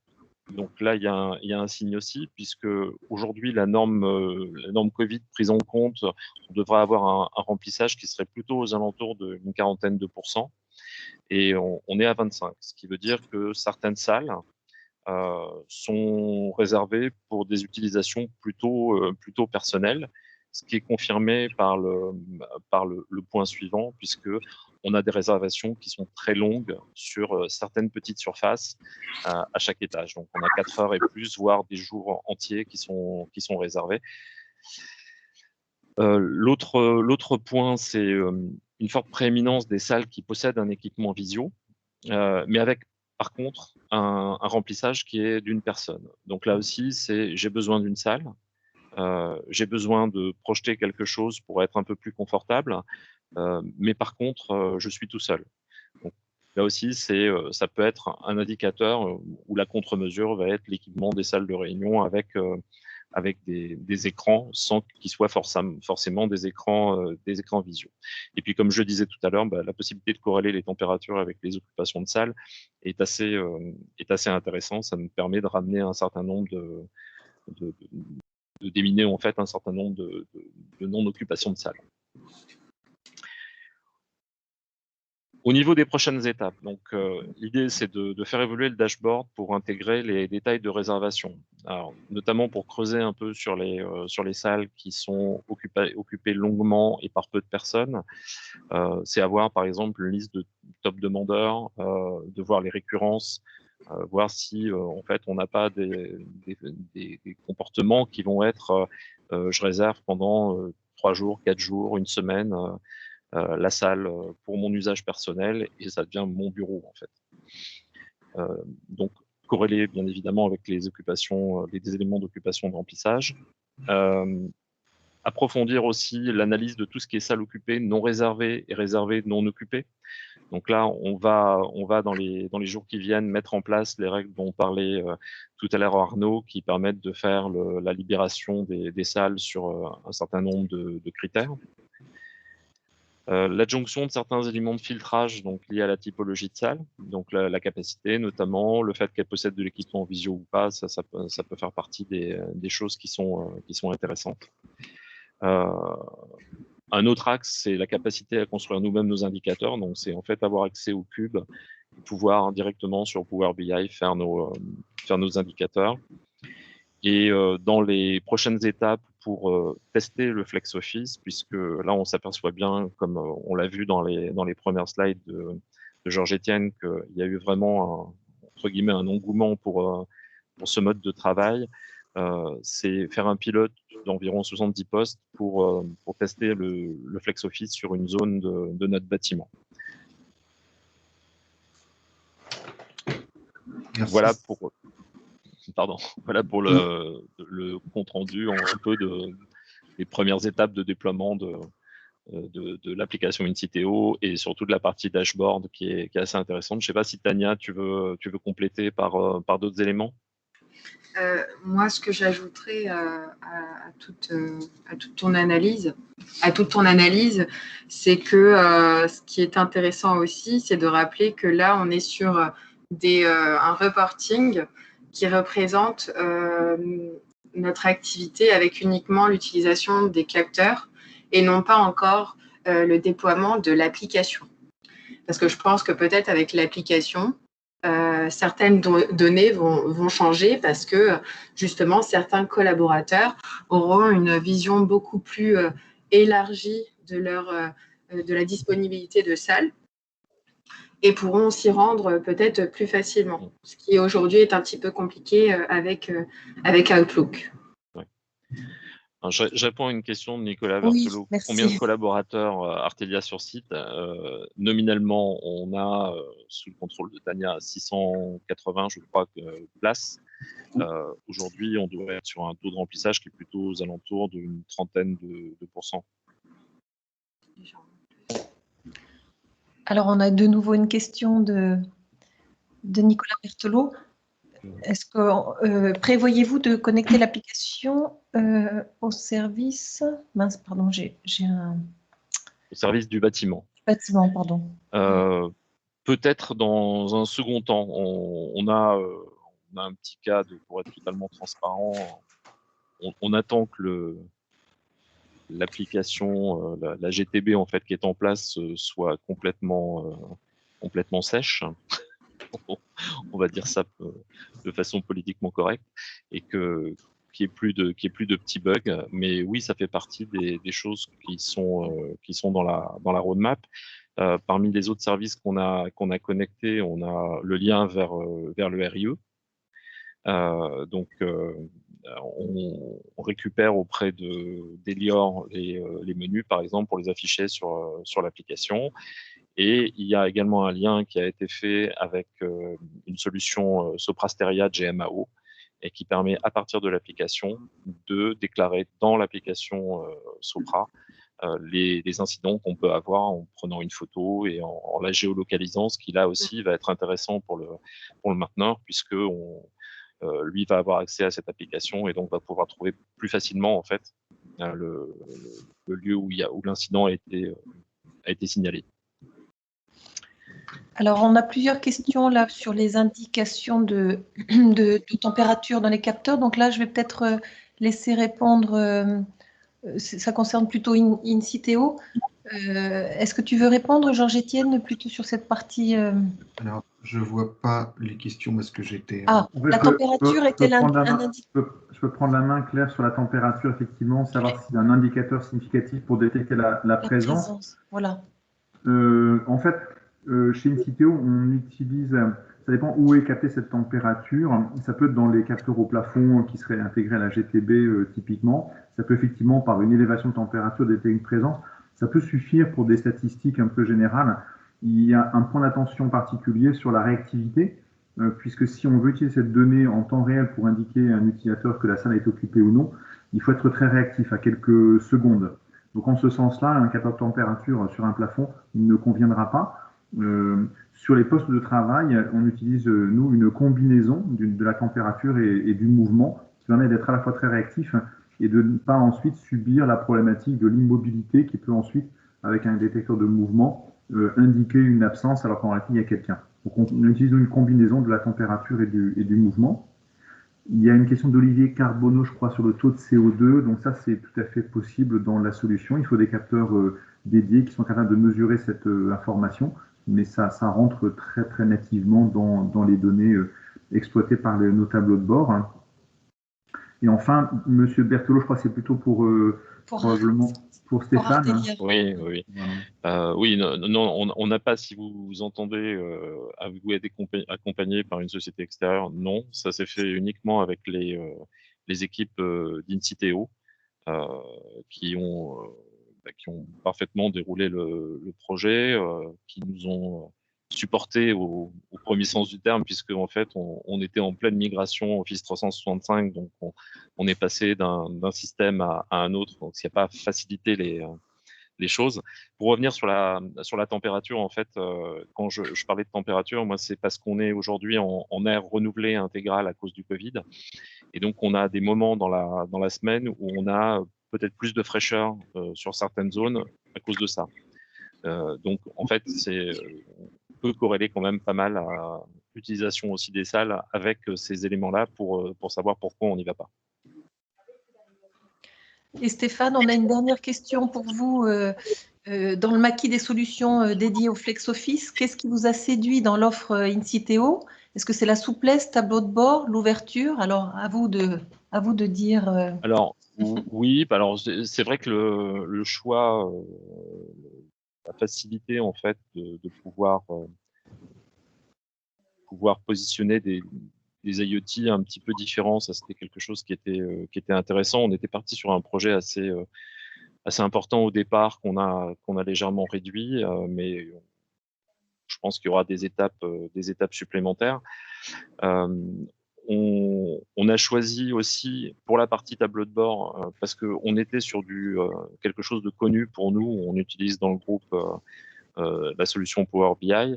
Donc là, il y a un signe aussi, puisque aujourd'hui, la norme Covid prise en compte, on devrait avoir un remplissage qui serait plutôt aux alentours d'une quarantaine de %. Et on est à 25, ce qui veut dire que certaines salles sont réservées pour des utilisations plutôt personnelles, ce qui est confirmé par le point suivant, puisque on a des réservations qui sont très longues sur certaines petites surfaces à chaque étage. Donc, on a 4 heures et plus, voire des jours entiers qui sont réservés. L'autre point, c'est une forte prééminence des salles qui possèdent un équipement visio, mais avec, par contre, un remplissage qui est d'une personne. Donc là aussi, j'ai besoin d'une salle, j'ai besoin de projeter quelque chose pour être un peu plus confortable, mais par contre, je suis tout seul. Donc, là aussi, ça peut être un indicateur où la contre-mesure va être l'équipement des salles de réunion avec des écrans sans qu'ils soient forcément des écrans visio. Et puis, comme je le disais tout à l'heure, la possibilité de corréler les températures avec les occupations de salles est assez intéressant. Ça nous permet de ramener un certain nombre de déminer en fait un certain nombre de non-occupations de salles. Au niveau des prochaines étapes, donc l'idée c'est de faire évoluer le dashboard pour intégrer les détails de réservation. Alors, notamment pour creuser un peu sur les salles qui sont occupées longuement et par peu de personnes. C'est avoir par exemple une liste de top demandeurs, de voir les récurrences, voir si en fait on n'a pas des comportements qui vont être je réserve pendant 3 jours, 4 jours, une semaine la salle pour mon usage personnel et ça devient mon bureau en fait. Donc corrélé bien évidemment avec les occupations, des éléments d'occupation de remplissage. Approfondir aussi l'analyse de tout ce qui est salle occupée, non réservée et réservée non occupée. Donc là, on va dans les jours qui viennent mettre en place les règles dont parlait tout à l'heure Arnaud, qui permettent de faire la libération des salles sur un certain nombre de critères. L'adjonction de certains éléments de filtrage donc liés à la typologie de salle, donc la capacité notamment, le fait qu'elle possède de l'équipement visio ou pas, ça peut faire partie des choses qui sont intéressantes. Un autre axe, c'est la capacité à construire nous-mêmes nos indicateurs. Donc, c'est en fait avoir accès au cube et pouvoir directement sur Power BI faire nos indicateurs. Et dans les prochaines étapes pour tester le Flex Office, puisque là, on s'aperçoit bien, comme on l'a vu dans les premières slides de Georges-Étienne, qu'il y a eu vraiment, entre guillemets, un engouement pour ce mode de travail. C'est faire un pilote d'environ 70 postes pour tester le Flex Office sur une zone de notre bâtiment. Merci. Voilà pour le compte rendu un peu des premières étapes de déploiement de l'application InSiteo et surtout de la partie dashboard qui est assez intéressante. Je ne sais pas si Tania, tu veux compléter par d'autres éléments. Moi, ce que j'ajouterais à toute ton analyse, c'est que ce qui est intéressant aussi, c'est de rappeler que là, on est sur un reporting qui représente notre activité avec uniquement l'utilisation des capteurs et non pas encore le déploiement de l'application. Parce que je pense que peut-être avec l'application, certaines données vont changer parce que justement certains collaborateurs auront une vision beaucoup plus élargie de la disponibilité de salles et pourront s'y rendre peut-être plus facilement, ce qui aujourd'hui est un petit peu compliqué avec Outlook. Ouais. Je réponds à une question de Nicolas Oui, Berthelot. merci. Combien de collaborateurs Artelia sur site? Nominalement, on a, sous le contrôle de Tania, 680, je crois, places. Aujourd'hui, on devrait être sur un taux de remplissage qui est plutôt aux alentours d'une trentaine de %. Alors, on a de nouveau une question de Nicolas Berthelot. Est-ce que prévoyez-vous de connecter l'application au service? Mince, pardon, j'ai un Au service du bâtiment. bâtiment, pardon. Peut-être dans un second temps. On a un petit cas pour être totalement transparent. On attend que l'application, la GTB en fait qui est en place soit complètement sèche. On va dire ça de façon politiquement correcte, et qu'il n'y ait plus de petits bugs. Mais oui, ça fait partie des choses qui sont dans la roadmap. Parmi les autres services qu'on a connectés, on a le lien vers le RIE. Donc, on récupère auprès d'Elior les menus, par exemple, pour les afficher sur l'application. Et il y a également un lien qui a été fait avec une solution Soprasteria GMAO, et qui permet, à partir de l'application, de déclarer dans l'application Sopra les incidents qu'on peut avoir en prenant une photo et en la géolocalisant, ce qui là aussi va être intéressant pour le mainteneur, puisque lui va avoir accès à cette application et donc va pouvoir trouver plus facilement en fait le lieu où l'incident a été signalé. Alors, on a plusieurs questions là sur les indications de température dans les capteurs. Donc là, je vais peut-être laisser répondre. Ça concerne plutôt InCiteo. Est-ce que tu veux répondre, Georges-Étienne, plutôt sur cette partie Alors, je ne vois pas les questions parce que j'étais... Ah, la température est-elle un indicateur? Je peux prendre la main, Claire, sur la température, effectivement, savoir s'il y a un indicateur significatif pour détecter la présence. Voilà. En fait, chez InCiteo, on utilise, ça dépend où est captée cette température. Ça peut être dans les capteurs au plafond qui seraient intégrés à la GTB typiquement. Ça peut effectivement, par une élévation de température, détecter une présence. Ça peut suffire pour des statistiques un peu générales. Il y a un point d'attention particulier sur la réactivité, puisque si on veut utiliser cette donnée en temps réel pour indiquer à un utilisateur que la salle est occupée ou non, il faut être très réactif à quelques secondes. Donc en ce sens-là, un capteur de température sur un plafond ne conviendra pas. Sur les postes de travail, on utilise, nous, une combinaison de la température et du mouvement, qui permet d'être à la fois très réactif et de ne pas ensuite subir la problématique de l'immobilité qui peut ensuite, avec un détecteur de mouvement, indiquer une absence alors qu'en réalité il y a quelqu'un. Donc on utilise une combinaison de la température et du mouvement. Il y a une question d'Olivier Carbonneau, je crois, sur le taux de CO2. Donc ça, c'est tout à fait possible dans la solution. Il faut des capteurs dédiés qui sont capables de mesurer cette information, mais ça rentre très, très nativement dans les données exploitées par nos tableaux de bord. Et enfin, Monsieur Berthelot, je crois que c'est plutôt probablement pour Stéphane. Oui. Oui, non, on n'a pas, si vous entendez, avez-vous été accompagné par une société extérieure? Non, ça s'est fait uniquement avec les équipes d'InCiteo qui ont parfaitement déroulé le projet, qui nous ont supporté au premier sens du terme, puisque en fait on était en pleine migration Office 365, donc on est passé d'un système à un autre, donc ce qui n'a pas facilité les choses. Pour revenir sur la température, en fait, quand je parlais de température, moi, c'est parce qu'on est aujourd'hui en air renouvelé intégral à cause du Covid. Et donc, on a des moments dans la semaine où on a peut-être plus de fraîcheur sur certaines zones à cause de ça. Donc, en fait, on peut corréler quand même pas mal à l'utilisation aussi des salles avec ces éléments-là pour savoir pourquoi on n'y va pas. Et Stéphane, on a une dernière question pour vous. Dans le maquis des solutions dédiées au FlexOffice, qu'est-ce qui vous a séduit dans l'offre Inciteo? Est-ce que c'est la souplesse, tableau de bord, l'ouverture? Alors, à vous de dire. Alors, oui, alors c'est vrai que le choix, la facilité en fait de pouvoir positionner des IoT un petit peu différents, ça c'était quelque chose qui était intéressant. On était parti sur un projet assez important au départ qu'on a légèrement réduit, mais je pense qu'il y aura des étapes supplémentaires. On a choisi aussi pour la partie tableau de bord parce qu'on était sur quelque chose de connu pour nous. On utilise dans le groupe la solution Power BI.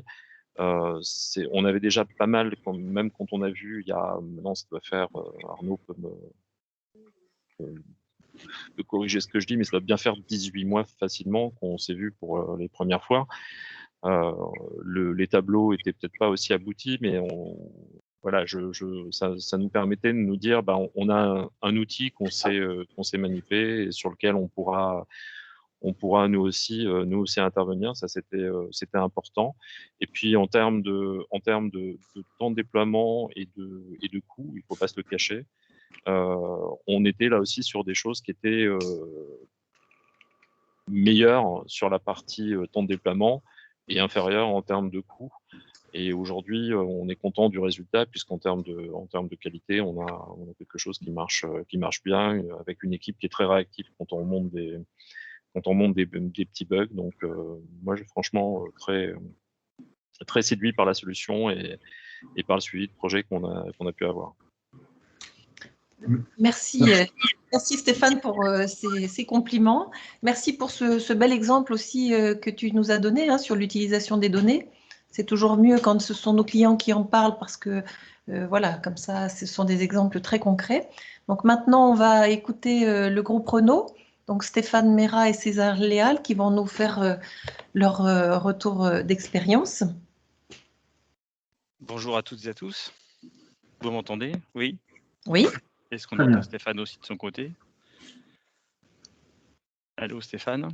On avait déjà pas mal, même quand on a vu, maintenant ça doit faire, Arnaud peut me corriger ce que je dis, mais ça doit bien faire 18 mois facilement qu'on s'est vu pour les premières fois. Les tableaux étaient peut-être pas aussi aboutis, mais voilà, ça nous permettait de nous dire, on a un outil qu'on sait manipuler et sur lequel on pourra nous aussi intervenir. Ça, c'était important. Et puis en termes de temps de déploiement et de coûts, il faut pas se le cacher. On était là aussi sur des choses qui étaient meilleures sur la partie temps de déploiement et inférieures en termes de coûts. Et aujourd'hui, on est content du résultat puisqu'en termes de qualité, on a quelque chose qui marche bien avec une équipe qui est très réactive quand on monte des petits bugs. Donc, moi, je suis franchement très séduit par la solution et par le suivi de projet qu'on a pu avoir. Merci Stéphane pour ces compliments. Merci pour ce bel exemple aussi que tu nous as donné sur l'utilisation des données. C'est toujours mieux quand ce sont nos clients qui en parlent parce que voilà, comme ça, ce sont des exemples très concrets. Donc maintenant, on va écouter le groupe Renault, donc Stéphane Mera et César Léal qui vont nous faire leur retour d'expérience. Bonjour à toutes et à tous. Vous m'entendez? Oui. Oui. Est-ce qu'on entend Stéphane aussi de son côté? Allô, Stéphane?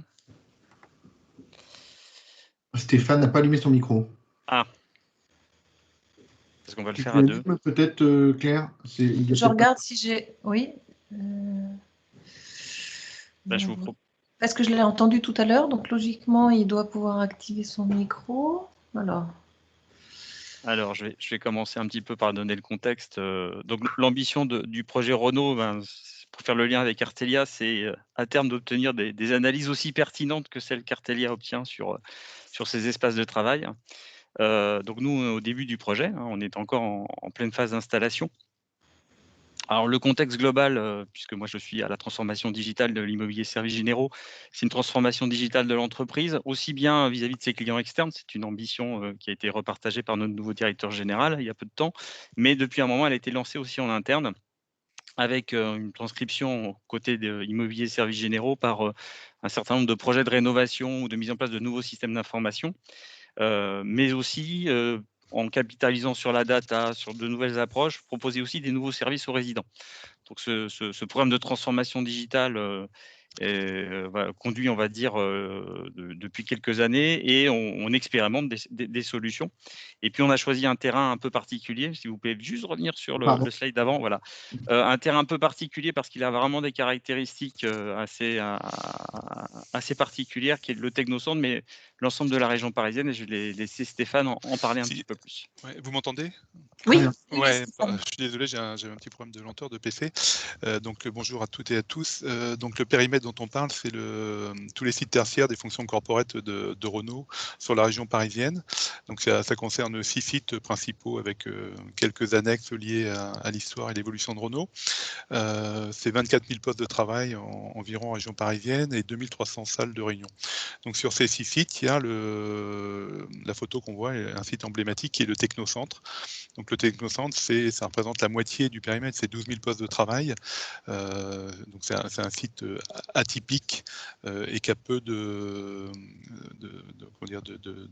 Stéphane n'a pas allumé son micro. Ah. Est-ce qu'on va le faire à deux? Peut-être, Claire. Je regarde si j'ai... Oui. Je vous propose. Parce que je l'ai entendu tout à l'heure, donc logiquement, il doit pouvoir activer son micro. Alors, je vais commencer un petit peu par donner le contexte. Donc, l'ambition du projet Renault, pour faire le lien avec Artelia, c'est à terme d'obtenir des analyses aussi pertinentes que celles qu'Artelia obtient sur ces espaces de travail. Donc, nous, au début du projet, on est encore en pleine phase d'installation. Alors, le contexte global, puisque moi, je suis à la transformation digitale de l'immobilier services généraux, c'est une transformation digitale de l'entreprise, aussi bien vis-à-vis de ses clients externes. C'est une ambition qui a été repartagée par notre nouveau directeur général il y a peu de temps, mais depuis un moment, elle a été lancée aussi en interne avec une transcription côté de l'immobilier services généraux par un certain nombre de projets de rénovation ou de mise en place de nouveaux systèmes d'information, mais aussi en capitalisant sur la data, sur de nouvelles approches, proposer aussi des nouveaux services aux résidents. Donc, ce programme de transformation digitale conduit, on va dire, depuis quelques années et on expérimente des solutions. Et puis, on a choisi un terrain un peu particulier. Si vous pouvez juste revenir sur le slide d'avant, voilà. Un terrain un peu particulier parce qu'il a vraiment des caractéristiques assez particulières, qui est le Technocentre, mais l'ensemble de la région parisienne. Et je vais laisser Stéphane en parler un petit peu plus. Ouais, vous m'entendez? Oui. Ouais, je suis désolé, j'ai un petit problème de lenteur de PC. Donc bonjour à toutes et à tous. Donc le périmètre dont on parle, c'est tous les sites tertiaires des fonctions corporate de Renault sur la région parisienne. Donc ça concerne 6 sites principaux avec quelques annexes liées à l'histoire et l'évolution de Renault. C'est 24 000 postes de travail environ en région parisienne et 2300 salles de réunion. Donc sur ces 6 sites, il y a la photo qu'on voit, un site emblématique qui est le Technocentre. Donc le Technocentre, ça représente la moitié du périmètre, c'est 12 000 postes de travail. Donc c'est un site atypique et qui a peu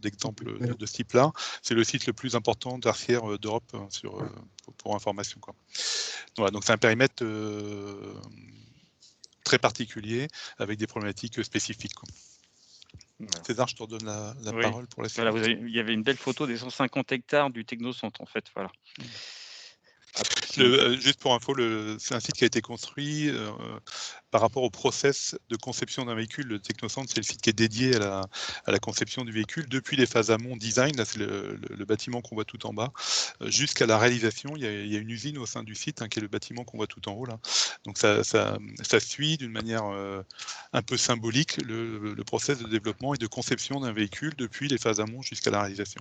d'exemples de ce type-là. C'est le site le plus important tertiaire d'Europe pour information, quoi. Voilà, donc c'est un périmètre très particulier avec des problématiques spécifiques, quoi. Voilà. César, je te redonne la parole pour la suite. Voilà, il y avait une belle photo des 150 hectares du Technocentre, en fait. Voilà. Juste pour info, c'est un site qui a été construit par rapport au process de conception d'un véhicule. Le Technocentre, c'est le site qui est dédié à la conception du véhicule depuis les phases amont design, là c'est le bâtiment qu'on voit tout en bas, jusqu'à la réalisation. Il y a une usine au sein du site, qui est le bâtiment qu'on voit tout en haut là. Donc ça suit d'une manière un peu symbolique le process de développement et de conception d'un véhicule depuis les phases amont jusqu'à la réalisation.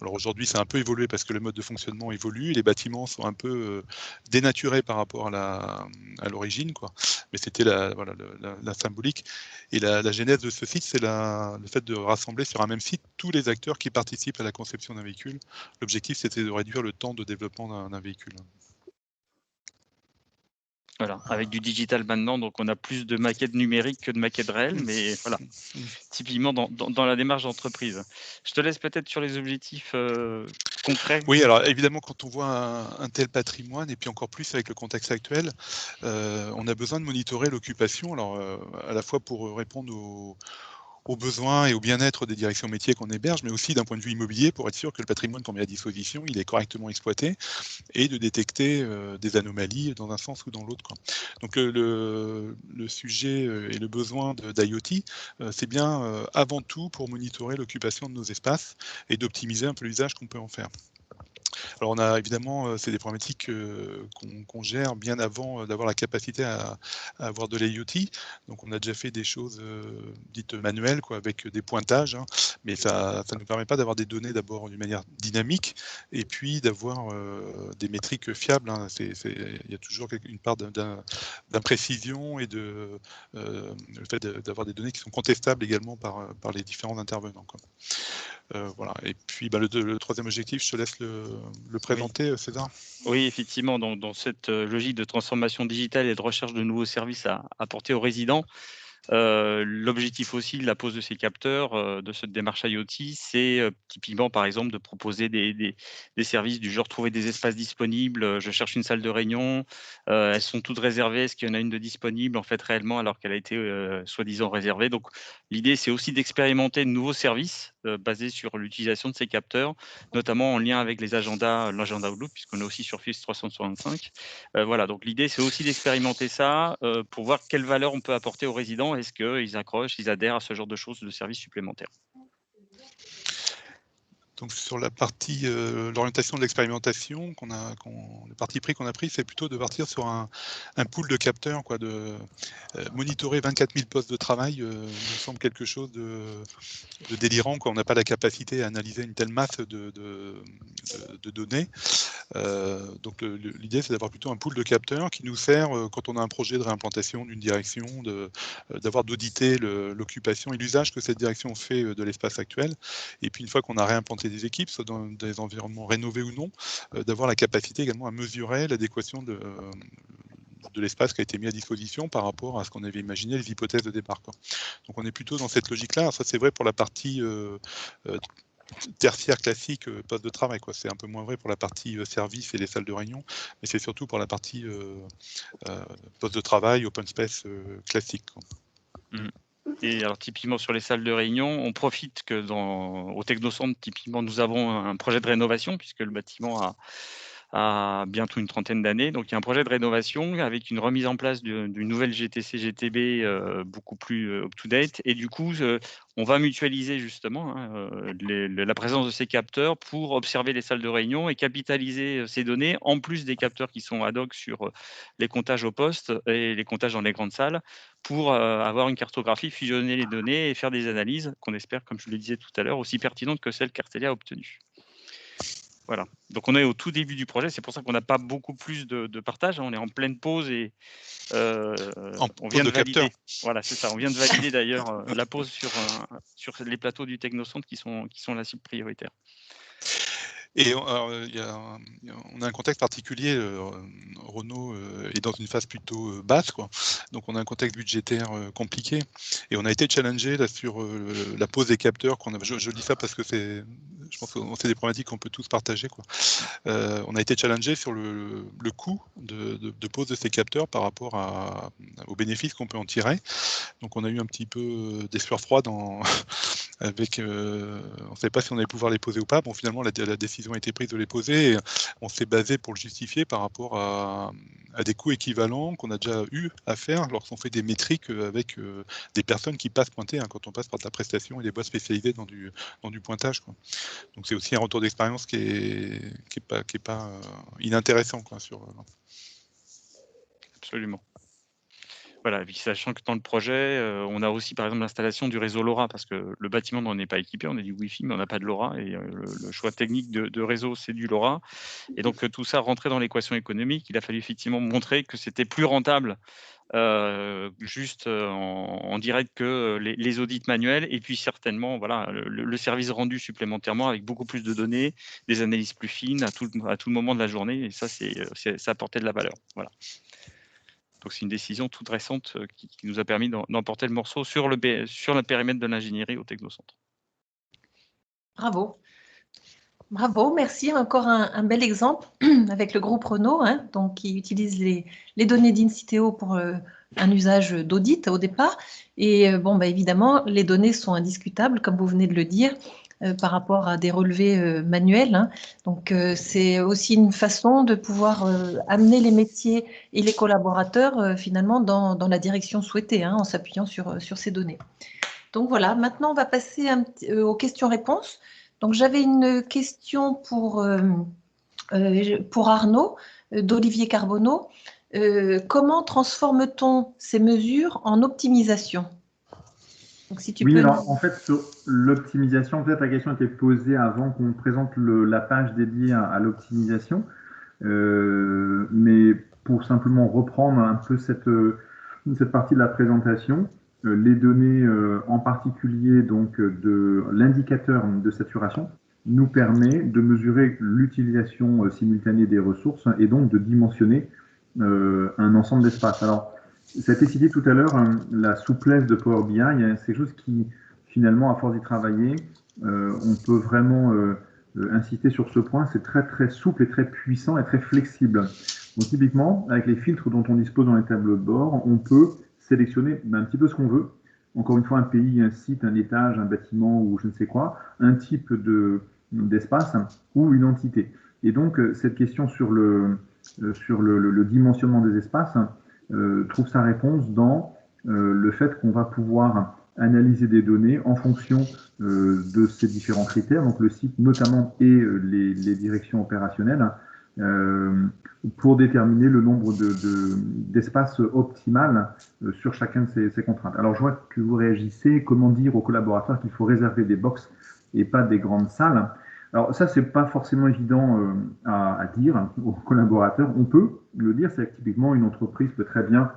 Alors aujourd'hui, c'est un peu évolué parce que le mode de fonctionnement évolue, les bâtiments sont un peu dénaturés par rapport à l'origine, quoi. Mais c'était la symbolique. Et la genèse de ce site, c'est le fait de rassembler sur un même site tous les acteurs qui participent à la conception d'un véhicule. L'objectif, c'était de réduire le temps de développement d'un véhicule. Voilà, avec du digital maintenant, donc on a plus de maquettes numériques que de maquettes réelles, mais voilà, typiquement dans la démarche d'entreprise. Je te laisse peut-être sur les objectifs concrets. Oui, alors évidemment, quand on voit un tel patrimoine, et puis encore plus avec le contexte actuel, on a besoin de monitorer l'occupation, alors à la fois pour répondre aux besoins et au bien-être des directions métiers qu'on héberge, mais aussi d'un point de vue immobilier pour être sûr que le patrimoine qu'on met à disposition, il est correctement exploité et de détecter des anomalies dans un sens ou dans l'autre, quoi. Donc le sujet et le besoin d'IoT, c'est bien avant tout pour monitorer l'occupation de nos espaces et d'optimiser un peu l'usage qu'on peut en faire. Alors on a évidemment, c'est des problématiques qu'on gère bien avant d'avoir la capacité à avoir de l'IoT. Donc on a déjà fait des choses dites manuelles, quoi, avec des pointages, mais ça ne nous permet pas d'avoir des données d'abord d'une manière dynamique et puis d'avoir des métriques fiables. Il y a toujours une part d'imprécision et le fait d'avoir des données qui sont contestables également par les différents intervenants, quoi. Voilà. Et puis le troisième objectif, je te laisse le présenter, oui. César. Oui, effectivement, dans cette logique de transformation digitale et de recherche de nouveaux services à apporter aux résidents, l'objectif aussi de la pose de ces capteurs, de cette démarche IoT, c'est typiquement par exemple de proposer des services du genre trouver des espaces disponibles, je cherche une salle de réunion, elles sont toutes réservées, est-ce qu'il y en a une de disponible en fait réellement alors qu'elle a été soi-disant réservée. Donc l'idée c'est aussi d'expérimenter de nouveaux services basés sur l'utilisation de ces capteurs, notamment en lien avec les agendas, l'agenda Outlook, puisqu'on est aussi sur Office 365. Voilà, donc l'idée c'est aussi d'expérimenter ça pour voir quelle valeur on peut apporter aux résidents. Est-ce qu'ils accrochent, ils adhèrent à ce genre de choses, de services supplémentaires? Donc sur la partie l'orientation de l'expérimentation le parti pris qu'on a pris, c'est plutôt de partir sur un pool de capteurs, quoi, de monitorer 24 000 postes de travail nous semble quelque chose de délirant, quoi. On n'a pas la capacité à analyser une telle masse de données. Donc l'idée, c'est d'avoir plutôt un pool de capteurs qui nous sert quand on a un projet de réimplantation d'une direction, d'auditer l'occupation et l'usage que cette direction fait de l'espace actuel. Et puis une fois qu'on a réimplanté des équipes, soit dans des environnements rénovés ou non, d'avoir la capacité également à mesurer l'adéquation de l'espace qui a été mis à disposition par rapport à ce qu'on avait imaginé, les hypothèses de départ, quoi. Donc on est plutôt dans cette logique-là. Ça, c'est vrai pour la partie tertiaire classique, poste de travail, quoi. C'est un peu moins vrai pour la partie service et les salles de réunion, mais c'est surtout pour la partie poste de travail, open space classique, quoi. Et alors typiquement sur les salles de réunion, on profite que au Technocentre, typiquement, nous avons un projet de rénovation puisque le bâtiment a bientôt une trentaine d'années. Donc, il y a un projet de rénovation avec une remise en place d'une nouvelle GTC-GTB beaucoup plus up-to-date. Et du coup, on va mutualiser justement la présence de ces capteurs pour observer les salles de réunion et capitaliser ces données, en plus des capteurs qui sont ad hoc sur les comptages au poste et les comptages dans les grandes salles, pour avoir une cartographie, fusionner les données et faire des analyses qu'on espère, comme je le disais tout à l'heure, aussi pertinentes que celles qu'Artelia a obtenues. Voilà. Donc on est au tout début du projet, c'est pour ça qu'on n'a pas beaucoup plus de partage. On est en pleine pause et on vient de valider. Voilà, c'est ça. On vient de valider d'ailleurs la pause sur les plateaux du Technocentre qui sont la cible prioritaire. Et on a un contexte particulier. Renault est dans une phase plutôt basse, quoi. Donc on a un contexte budgétaire compliqué. Et on a été challengé là sur la pose des capteurs. Je dis ça parce que je pense que c'est des problématiques qu'on peut tous partager, quoi. On a été challengé sur le coût de pose de ces capteurs par rapport aux bénéfices qu'on peut en tirer. Donc on a eu un petit peu d'espoir froid avec, on ne savait pas si on allait pouvoir les poser ou pas. Bon, finalement, la décision a été prise de les poser et on s'est basé pour le justifier par rapport à des coûts équivalents qu'on a déjà eu à faire lorsqu'on fait des métriques avec des personnes qui passent pointer, hein, quand on passe par de la prestation et des boîtes spécialisées dans du pointage, quoi. Donc c'est aussi un retour d'expérience qui est pas inintéressant, quoi, Absolument. Voilà, sachant que dans le projet, on a aussi par exemple l'installation du réseau LoRa, parce que le bâtiment n'en est pas équipé, on a du Wi-Fi, mais on n'a pas de LoRa, et le choix technique de réseau, c'est du LoRa. Et donc tout ça rentrait dans l'équation économique. Il a fallu effectivement montrer que c'était plus rentable juste en direct que les audits manuels, et puis certainement voilà, le service rendu supplémentairement avec beaucoup plus de données, des analyses plus fines à tout moment de la journée, et ça, ça apportait de la valeur. Voilà. Donc, c'est une décision toute récente qui nous a permis d'emporter le morceau sur le périmètre de l'ingénierie au Technocentre. Bravo. Bravo, merci. Encore un bel exemple avec le groupe Renault, hein, donc, qui utilise les données d'INCITEO pour un usage d'audit au départ. Et évidemment, les données sont indiscutables, comme vous venez de le dire, par rapport à des relevés manuels, hein. Donc, c'est aussi une façon de pouvoir amener les métiers et les collaborateurs finalement dans la direction souhaitée, hein, en s'appuyant sur ces données. Donc voilà, maintenant on va passer aux questions-réponses. Donc j'avais une question pour Arnaud, d'Olivier Carbonneau. Comment transforme-t-on ces mesures en optimisation ? Donc, si tu peux... Alors en fait, sur l'optimisation, peut-être la question était posée avant qu'on présente la page dédiée à l'optimisation. Mais pour simplement reprendre un peu cette partie de la présentation, les données en particulier donc de l'indicateur de saturation nous permet de mesurer l'utilisation simultanée des ressources et donc de dimensionner un ensemble d'espaces. Alors, ça a été cité tout à l'heure, la souplesse de Power BI, c'est quelque chose qui, finalement, à force d'y travailler, on peut vraiment insister sur ce point. C'est très, très souple et très puissant et très flexible. Donc, typiquement, avec les filtres dont on dispose dans les tableaux de bord, on peut sélectionner un petit peu ce qu'on veut. Encore une fois, un pays, un site, un étage, un bâtiment ou je ne sais quoi, un type d'espace ou une entité. Et donc, cette question sur le dimensionnement des espaces trouve sa réponse dans le fait qu'on va pouvoir analyser des données en fonction de ces différents critères, donc le site notamment et les directions opérationnelles, pour déterminer le nombre d'espaces optimal sur chacun de ces contraintes. Alors je vois que vous réagissez, comment dire aux collaborateurs qu'il faut réserver des box et pas des grandes salles. Alors ça, c'est pas forcément évident à dire aux collaborateurs. On peut le dire, c'est que typiquement une entreprise peut très bien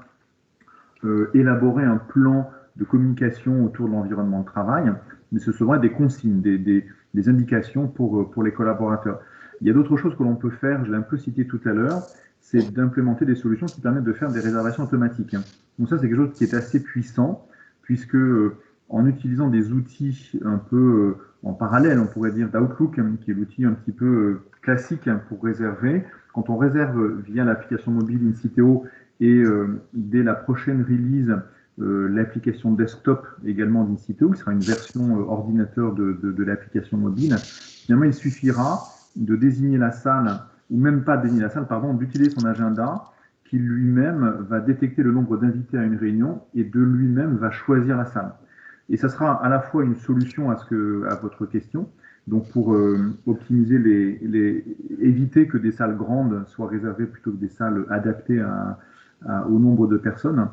élaborer un plan de communication autour de l'environnement de travail, mais ce sera des consignes, des indications pour les collaborateurs. Il y a d'autres choses que l'on peut faire, je l'ai un peu cité tout à l'heure, c'est d'implémenter des solutions qui permettent de faire des réservations automatiques. Donc ça, c'est quelque chose qui est assez puissant, puisque en utilisant des outils un peu en parallèle, on pourrait dire d'Outlook, qui est l'outil un petit peu classique pour réserver. Quand on réserve via l'application mobile INCITEO et dès la prochaine release, l'application desktop également d'INCITEO, qui sera une version ordinateur de l'application mobile, finalement il suffira de désigner la salle ou même pas désigner la salle, pardon, d'utiliser son agenda qui lui-même va détecter le nombre d'invités à une réunion et de lui-même va choisir la salle. Et ça sera à la fois une solution à votre question, donc pour optimiser éviter que des salles grandes soient réservées plutôt que des salles adaptées au nombre de personnes.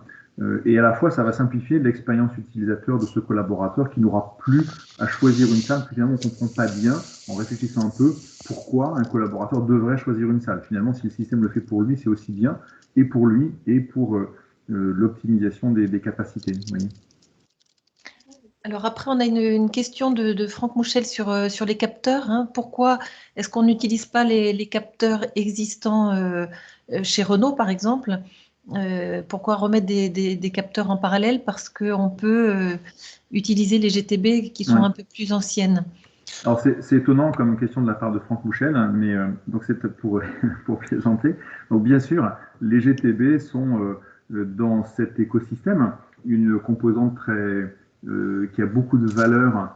Et à la fois, ça va simplifier l'expérience utilisateur de ce collaborateur qui n'aura plus à choisir une salle que finalement on ne comprend pas bien en réfléchissant un peu pourquoi un collaborateur devrait choisir une salle. Finalement, si le système le fait pour lui, c'est aussi bien, et pour lui, et pour l'optimisation des capacités. Vous voyez. Alors après, on a une question de Franck Mouchel sur les capteurs. Hein. Pourquoi est-ce qu'on n'utilise pas les capteurs existants chez Renault, par exemple? Pourquoi remettre des capteurs en parallèle? Parce qu'on peut utiliser les GTB qui sont un peu plus anciennes. Alors c'est étonnant comme question de la part de Franck Mouchel, mais donc c'est pour plaisanter. Donc bien sûr, les GTB sont dans cet écosystème une composante qui a beaucoup de valeur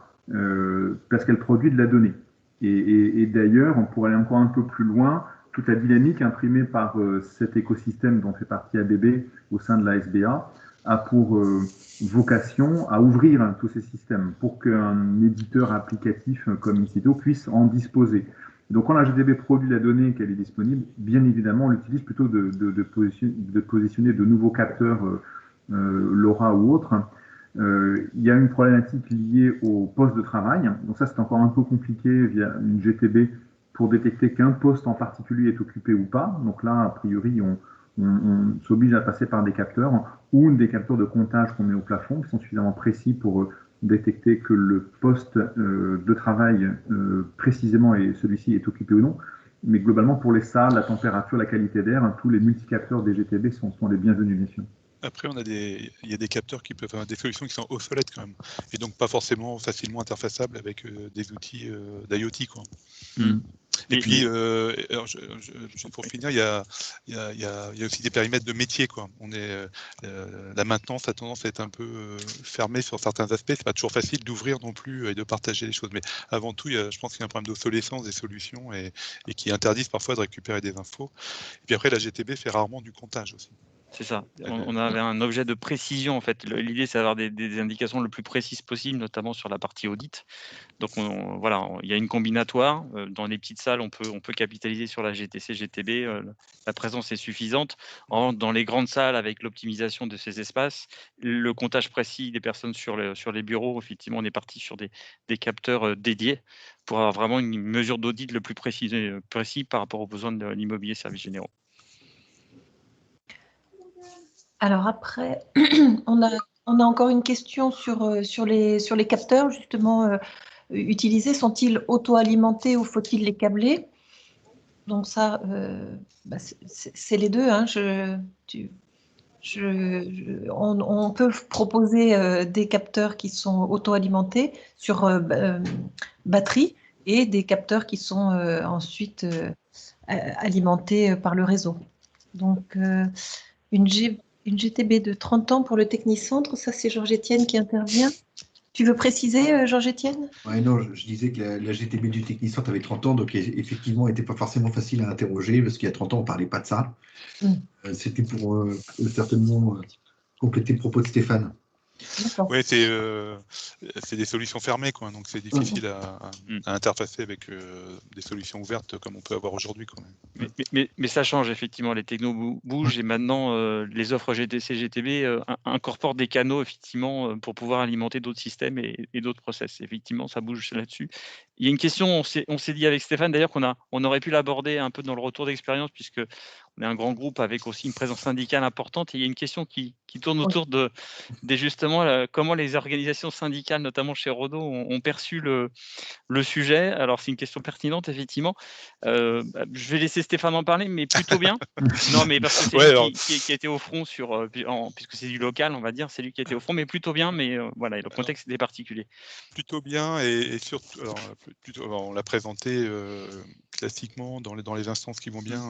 parce qu'elle produit de la donnée. Et d'ailleurs, on pourrait aller encore un peu plus loin. Toute la dynamique imprimée par cet écosystème dont fait partie ABB au sein de la SBA a pour vocation à ouvrir tous ces systèmes pour qu'un éditeur applicatif comme Incito puisse en disposer. Donc quand la GTB produit la donnée qu'elle est disponible, bien évidemment, on l'utilise plutôt de positionner de nouveaux capteurs LoRa ou autres. Il y a une problématique liée au poste de travail. Donc ça, c'est encore un peu compliqué via une GTB pour détecter qu'un poste en particulier est occupé ou pas. Donc là, a priori, on s'oblige à passer par des capteurs ou des capteurs de comptage qu'on met au plafond qui sont suffisamment précis pour détecter que le poste de travail précisément et celui-ci est occupé ou non. Mais globalement, pour les salles, la température, la qualité d'air, tous les multicapteurs des GTB sont les bienvenus, bien sûr. Après, il y a des capteurs qui peuvent avoir des solutions qui sont obsolètes quand même, et donc pas forcément facilement interfaçables avec des outils d'IoT, quoi. Et puis, alors, pour finir, il y a aussi des périmètres de métier, quoi. La maintenance a tendance à être un peu fermée sur certains aspects. C'est pas toujours facile d'ouvrir non plus et de partager les choses. Mais avant tout, je pense qu'il y a un problème d'obsolescence des solutions et qui interdisent parfois de récupérer des infos. Et puis après, la GTB fait rarement du comptage aussi. C'est ça. On avait un objet de précision, en fait. L'idée, c'est d'avoir des indications le plus précises possible, notamment sur la partie audit. Donc, voilà, il y a une combinatoire. Dans les petites salles, on peut capitaliser sur la GTC, GTB. La présence est suffisante. Dans les grandes salles, avec l'optimisation de ces espaces, le comptage précis des personnes sur les bureaux, effectivement, on est parti sur des capteurs dédiés pour avoir vraiment une mesure d'audit le plus précis par rapport aux besoins de l'immobilier services généraux. Alors après, on a encore une question sur les capteurs, justement, utilisés. Sont-ils auto-alimentés ou faut-il les câbler? Donc ça, c'est les deux. Hein. On peut proposer des capteurs qui sont auto-alimentés sur batterie et des capteurs qui sont ensuite alimentés par le réseau. Donc, une GTB de 30 ans pour le Technicentre, ça c'est Georges-Étienne qui intervient. Tu veux préciser, Georges-Étienne? Ouais, non, je disais que la GTB du Technicentre avait 30 ans, donc effectivement, n'était pas forcément facile à interroger, parce qu'il y a 30 ans, on ne parlait pas de ça. C'était pour certainement compléter le propos de Stéphane. Oui, c'est des solutions fermées, quoi, donc c'est difficile à interfacer avec des solutions ouvertes comme on peut avoir aujourd'hui. Mais ça change, effectivement, les technos bougent et maintenant les offres GTC, GTB incorporent des canaux, effectivement, pour pouvoir alimenter d'autres systèmes et d'autres process. Effectivement, ça bouge là-dessus. Il y a une question, on s'est dit avec Stéphane d'ailleurs qu'on aurait pu l'aborder un peu dans le retour d'expérience, puisque on est un grand groupe avec aussi une présence syndicale importante. Et il y a une question qui tourne autour justement comment les organisations syndicales, notamment chez Renault, ont perçu le sujet. Alors, c'est une question pertinente, effectivement. Je vais laisser Stéphane en parler, mais plutôt bien. Non, mais parce que c'est lui qui a été au front puisque c'est du local, on va dire, c'est lui qui a été au front, mais plutôt bien. Mais voilà, le contexte était particulier. Plutôt bien et surtout, on l'a présenté classiquement dans les instances qui vont bien,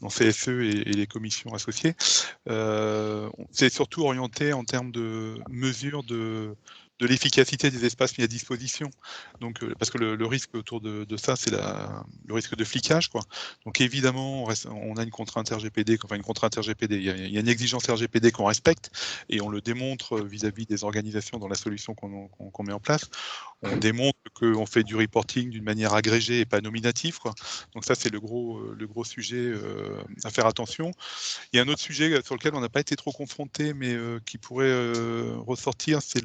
dans CSE et les commissions associées. C'est surtout orienté en termes de mesures de de l'efficacité des espaces mis à disposition. Donc, parce que le risque autour de ça, c'est le risque de flicage, quoi. Donc évidemment, on a une contrainte RGPD, enfin une contrainte RGPD, il y a une exigence RGPD qu'on respecte, et on le démontre vis-à-vis des organisations dans la solution qu'on met en place. On démontre qu'on fait du reporting d'une manière agrégée et pas nominative, quoi. Donc ça, c'est le gros sujet à faire attention. Il y a un autre sujet sur lequel on n'a pas été trop confronté, mais qui pourrait ressortir, c'est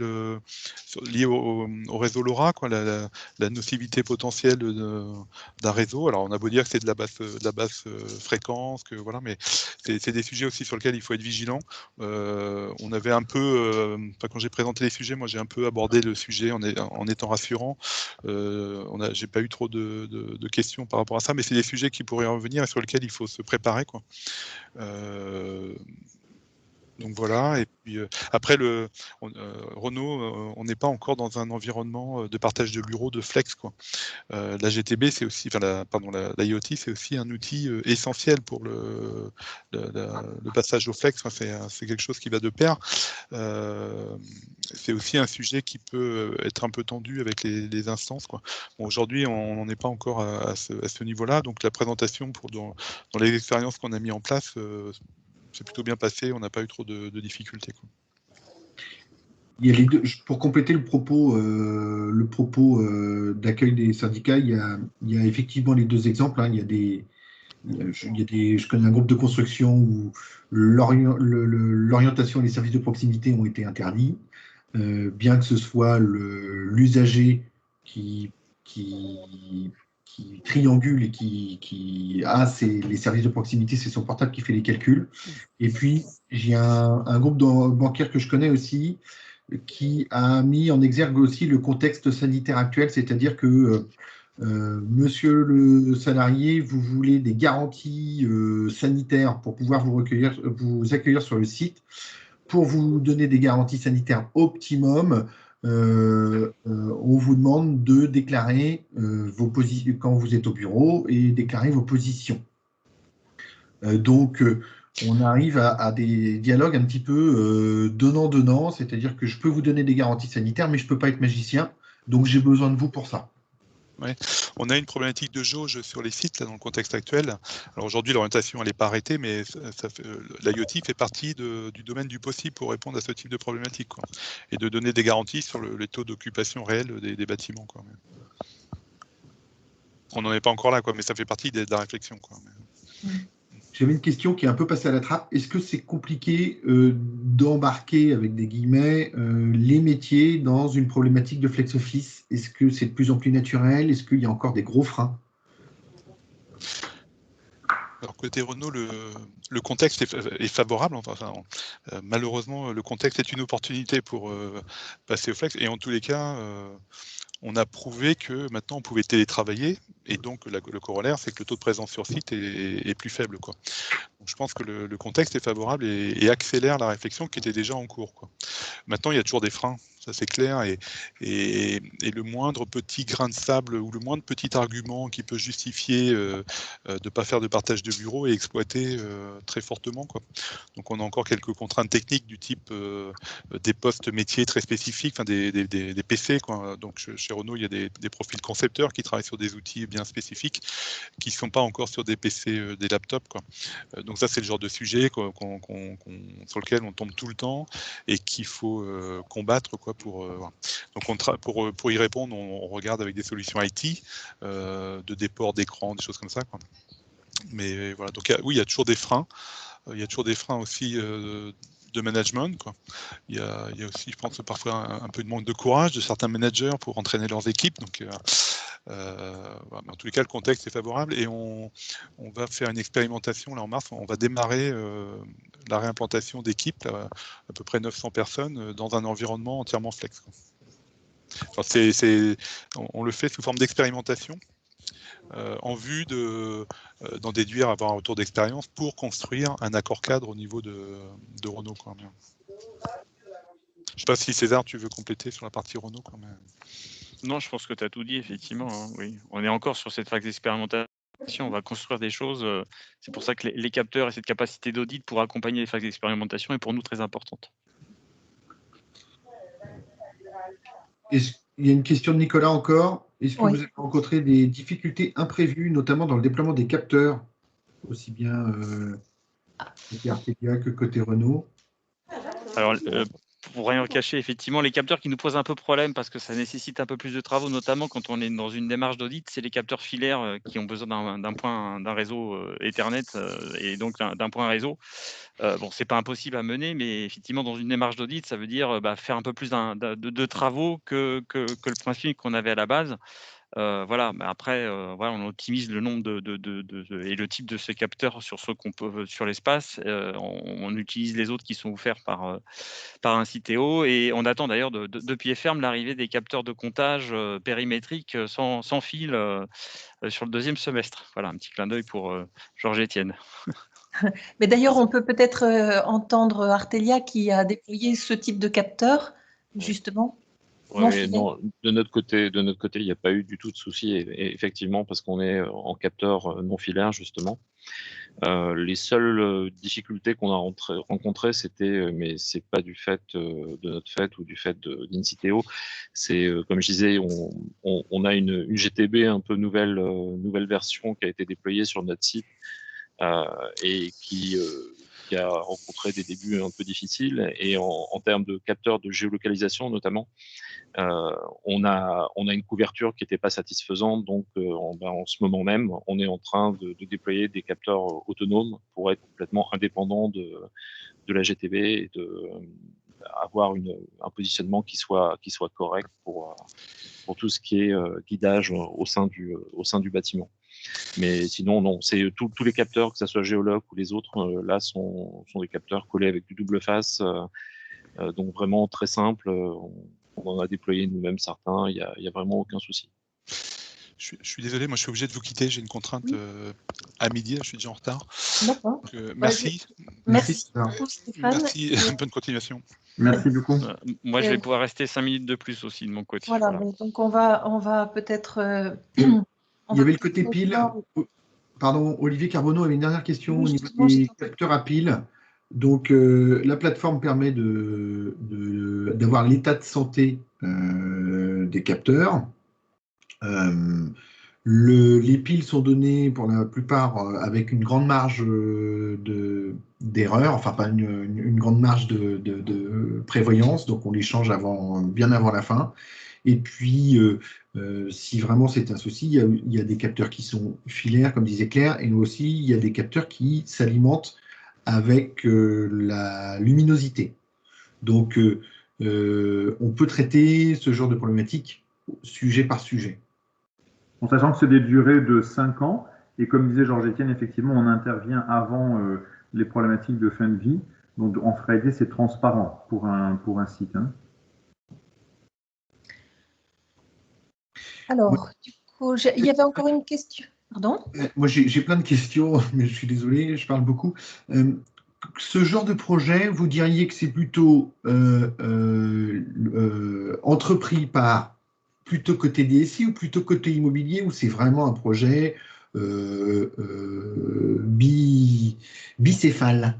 lié au réseau LoRa, quoi, la nocivité potentielle d'un réseau. Alors on a beau dire que c'est de la basse fréquence, que voilà, mais c'est des sujets aussi sur lesquels il faut être vigilant. On avait un peu, quand j'ai présenté les sujets, moi j'ai un peu abordé le sujet en étant rassurant. J'ai pas eu trop de questions par rapport à ça, mais c'est des sujets qui pourraient revenir et sur lesquels il faut se préparer, quoi. Donc voilà, et puis après Renault, on n'est pas encore dans un environnement de partage de bureaux de flex, quoi. La GTB, c'est aussi, enfin la IoT, c'est aussi un outil essentiel pour le passage au flex. Enfin, c'est quelque chose qui va de pair. C'est aussi un sujet qui peut être un peu tendu avec les instances, quoi. Bon, aujourd'hui, on n'en est pas encore à ce niveau-là, donc la présentation dans les expériences qu'on a mis en place, c'est plutôt bien passé, on n'a pas eu trop de difficultés, quoi. Il y a les deux, pour compléter le propos d'accueil des syndicats, il y a effectivement les deux exemples, hein. Je connais un groupe de construction où l'orientation et les services de proximité ont été interdits, bien que ce soit l'usager qui triangule et qui a les services de proximité, c'est son portable qui fait les calculs. Et puis, j'ai un groupe bancaire que je connais aussi qui a mis en exergue aussi le contexte sanitaire actuel, c'est-à-dire que monsieur le salarié, vous voulez des garanties sanitaires pour pouvoir vous accueillir sur le site. Pour vous donner des garanties sanitaires optimum, on vous demande de déclarer vos positions quand vous êtes au bureau et déclarer vos positions. Donc, on arrive à des dialogues un petit peu donnant-donnant, c'est-à-dire que je peux vous donner des garanties sanitaires, mais je ne peux pas être magicien, donc j'ai besoin de vous pour ça. Ouais. On a une problématique de jauge sur les sites là, dans le contexte actuel. Alors aujourd'hui, l'orientation elle n'est pas arrêtée, mais l'IoT fait partie du domaine du possible pour répondre à ce type de problématique, quoi. Et de donner des garanties sur les taux d'occupation réels des bâtiments, quoi. On n'en est pas encore là, quoi, mais ça fait partie de la réflexion, quoi. J'avais une question qui est un peu passée à la trappe. Est-ce que c'est compliqué d'embarquer, avec des guillemets, les métiers dans une problématique de flex office? Est-ce que c'est de plus en plus naturel? Est-ce qu'il y a encore des gros freins? Alors côté Renault, le contexte est favorable. Enfin, malheureusement, le contexte est une opportunité pour passer au flex. Et en tous les cas, on a prouvé que maintenant on pouvait télétravailler. Et donc le corollaire, c'est que le taux de présence sur site est plus faible, quoi. Donc, je pense que le contexte est favorable et accélère la réflexion qui était déjà en cours, quoi. Maintenant, il y a toujours des freins. Ça c'est clair, et le moindre petit grain de sable ou le moindre petit argument qui peut justifier de ne pas faire de partage de bureau est exploité très fortement, quoi. Donc on a encore quelques contraintes techniques du type des postes métiers très spécifiques, enfin des PC, quoi. Donc chez Renault, il y a des profils concepteurs qui travaillent sur des outils bien spécifiques qui ne sont pas encore sur des PC, des laptops, quoi. Donc ça c'est le genre de sujet sur lequel on tombe tout le temps et qu'il faut combattre, quoi. Voilà. Donc pour y répondre, on regarde avec des solutions IT, de déport d'écran, des choses comme ça, quoi. Mais voilà, donc oui, il y a toujours des freins. Il y a toujours des freins aussi de management, quoi. Il y a aussi, je pense, parfois un peu de manque de courage de certains managers pour entraîner leurs équipes. Donc, voilà. Mais en tous les cas, le contexte est favorable et on va faire une expérimentation là en mars. On va démarrer la réimplantation d'équipes, à peu près 900 personnes, dans un environnement entièrement flex, quoi. Enfin, on le fait sous forme d'expérimentation. En vue d'en déduire, avoir un retour d'expérience pour construire un accord cadre au niveau de Renault, quand même. Je ne sais pas si César, tu veux compléter sur la partie Renault, quand même. Non, je pense que tu as tout dit, effectivement, hein, oui. On est encore sur cette phase d'expérimentation, on va construire des choses. C'est pour ça que les capteurs et cette capacité d'audit pour accompagner les phases d'expérimentation est pour nous très importante. Il y a une question de Nicolas encore. Est-ce que Oui. vous avez rencontré des difficultés imprévues, notamment dans le déploiement des capteurs, aussi bien côté Artelia que côté Renault? Alors, pour rien cacher, effectivement, les capteurs qui nous posent un peu problème parce que ça nécessite un peu plus de travaux, notamment quand on est dans une démarche d'audit, c'est les capteurs filaires qui ont besoin d'un réseau Ethernet et donc d'un point réseau. Bon, c'est pas impossible à mener, mais effectivement, dans une démarche d'audit, ça veut dire faire un peu plus de travaux que le principe qu'on avait à la base. Voilà, mais après, voilà, on optimise le nombre et le type de ces capteurs sur ceux qu'on peut sur l'espace. On utilise les autres qui sont offerts par un CTO et on attend d'ailleurs de pied ferme l'arrivée des capteurs de comptage périmétriques sans fil sur le 2e semestre. Voilà, un petit clin d'œil pour Georges-Étienne. Mais d'ailleurs, on peut peut-être entendre Artelia qui a déployé ce type de capteur, justement. Oui, non, de notre côté, il n'y a pas eu du tout de souci, et effectivement, parce qu'on est en capteur non filaire, justement. Les seules difficultés qu'on a rencontrées, c'était, mais c'est pas du fait de notre fait ou du fait d'Inciteo, c'est, comme je disais, on a une GTB un peu nouvelle version qui a été déployée sur notre site et qui a rencontré des débuts un peu difficiles, et en termes de capteurs de géolocalisation notamment, on a une couverture qui n'était pas satisfaisante, donc en ce moment même, on est en train de déployer des capteurs autonomes pour être complètement indépendant de la GTB et avoir un positionnement qui soit correct pour tout ce qui est guidage au sein du bâtiment. Mais sinon, non, c'est tous les capteurs, que ce soit Géoloc ou les autres, là sont des capteurs collés avec du double face, donc vraiment très simple. On en a déployé nous-mêmes certains, il y a vraiment aucun souci. Je suis désolé, moi je suis obligé de vous quitter, j'ai une contrainte à midi, là, je suis déjà en retard. D'accord. Merci. Merci beaucoup, Stéphane. Merci, bonne continuation. Merci beaucoup. Moi, je vais pouvoir rester 5 minutes de plus aussi de mon côté. Voilà, Voilà. donc on va peut-être... Il y avait le côté pile. Pardon, Olivier Carbonneau avait une dernière question au niveau des capteurs à pile. Donc, la plateforme permet d'avoir l'état de santé des capteurs. Les piles sont données pour la plupart avec une grande marge d'erreur, enfin pas une grande marge de prévoyance, donc on les change bien avant la fin. Et puis, si vraiment c'est un souci, il y a des capteurs qui sont filaires, comme disait Claire, et nous aussi, il y a des capteurs qui s'alimentent avec la luminosité. Donc, on peut traiter ce genre de problématique sujet par sujet. En sachant que c'est des durées de 5 ans, et comme disait Georges-Étienne, effectivement, on intervient avant les problématiques de fin de vie. Donc, en réalité, c'est transparent pour un site. Hein. Alors, du coup, il y avait encore une question. Pardon ? Moi, j'ai plein de questions, mais je suis désolé, je parle beaucoup. Ce genre de projet, vous diriez que c'est plutôt entrepris par plutôt côté DSI ou plutôt côté immobilier, ou c'est vraiment un projet bicéphale?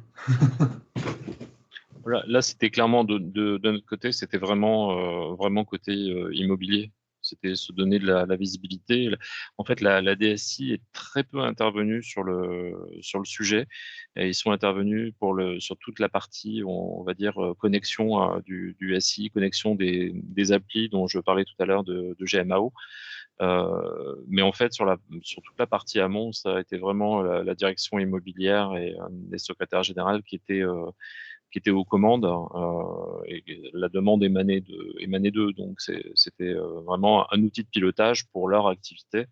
Là, c'était clairement de notre côté, c'était vraiment côté immobilier. C'était se donner de la visibilité. En fait, la DSI est très peu intervenue sur le sujet. Et ils sont intervenus sur toute la partie, on va dire, connexion du SI, connexion des applis dont je parlais tout à l'heure de GMAO. Mais en fait, sur toute la partie amont, ça a été vraiment la direction immobilière et les secrétaires généraux qui étaient aux commandes, et la demande émanait d'eux. Donc, c'était vraiment un outil de pilotage pour leur activité,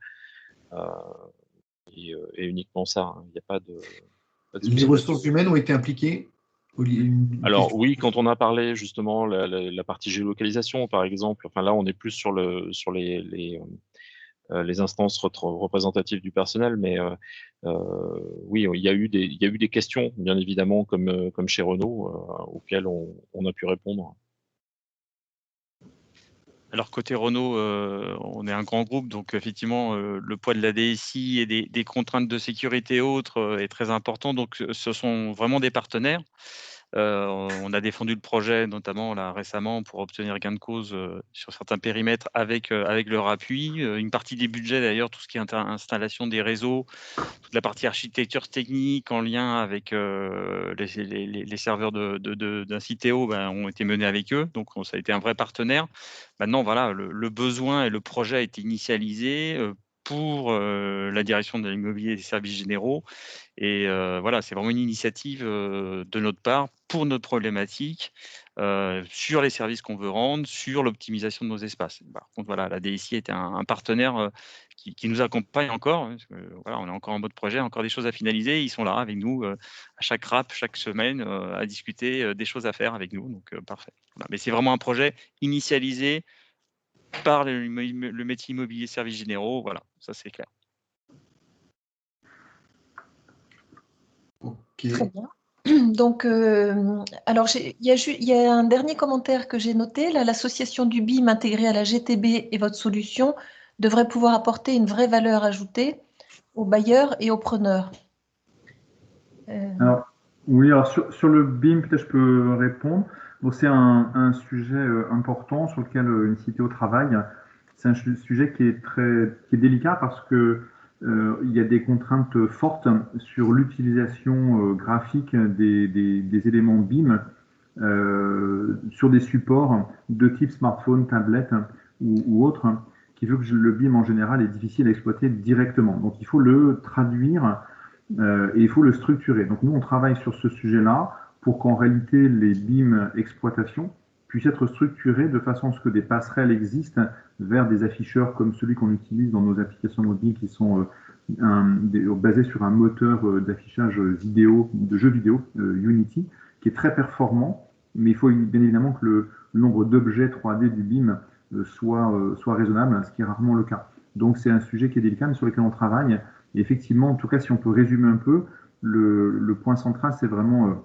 et uniquement ça. Hein. Il n'y a pas de Les ressources humaines ont été impliquées? Alors oui, quand on a parlé justement la partie géolocalisation, par exemple, enfin là, on est plus sur les instances représentatives du personnel, mais oui, il y a eu des questions, bien évidemment, comme chez Renault, auxquelles on a pu répondre. Alors côté Renault, on est un grand groupe, donc effectivement, le poids de la DSI et des contraintes de sécurité et autres est très important. Donc ce sont vraiment des partenaires. On a défendu le projet, notamment là, récemment, pour obtenir gain de cause sur certains périmètres avec leur appui. Une partie des budgets, d'ailleurs, tout ce qui est installation des réseaux, toute la partie architecture technique en lien avec les serveurs d'un Citeo ont été menés avec eux. Donc, ça a été un vrai partenaire. Maintenant, voilà, le besoin et le projet a été initialisé pour la direction de l'immobilier et des services généraux. Et voilà, c'est vraiment une initiative de notre part pour notre problématique sur les services qu'on veut rendre, sur l'optimisation de nos espaces. Par contre, voilà, la DSI est un partenaire qui nous accompagne encore. Parce que, voilà, on est encore en mode projet, encore des choses à finaliser. Ils sont là avec nous à chaque RAP, chaque semaine, à discuter des choses à faire avec nous. Donc, parfait. Voilà. Mais c'est vraiment un projet initialisé par le métier immobilier services généraux. Voilà, ça c'est clair. Ok. Très bien. Donc, alors, il y a un dernier commentaire que j'ai noté. Là, l'association du BIM intégrée à la GTB et votre solution devrait pouvoir apporter une vraie valeur ajoutée aux bailleurs et aux preneurs. Alors, oui, alors sur le BIM, peut-être je peux répondre. Bon, c'est un sujet important sur lequel une Citeo travaille. C'est un sujet qui est délicat parce que il y a des contraintes fortes sur l'utilisation graphique des éléments BIM sur des supports de type smartphone, tablette ou autre, qui veut que le BIM en général est difficile à exploiter directement. Donc il faut le traduire et il faut le structurer. Donc nous, on travaille sur ce sujet-là pour qu'en réalité, les BIM exploitation puissent être structurés de façon à ce que des passerelles existent vers des afficheurs comme celui qu'on utilise dans nos applications mobiles qui sont basés sur un moteur d'affichage vidéo, de jeux vidéo, Unity, qui est très performant, mais il faut bien évidemment que le nombre d'objets 3D du BIM soit raisonnable, ce qui est rarement le cas. Donc c'est un sujet qui est délicat, mais sur lequel on travaille. Et effectivement, en tout cas, si on peut résumer un peu, le point central, c'est vraiment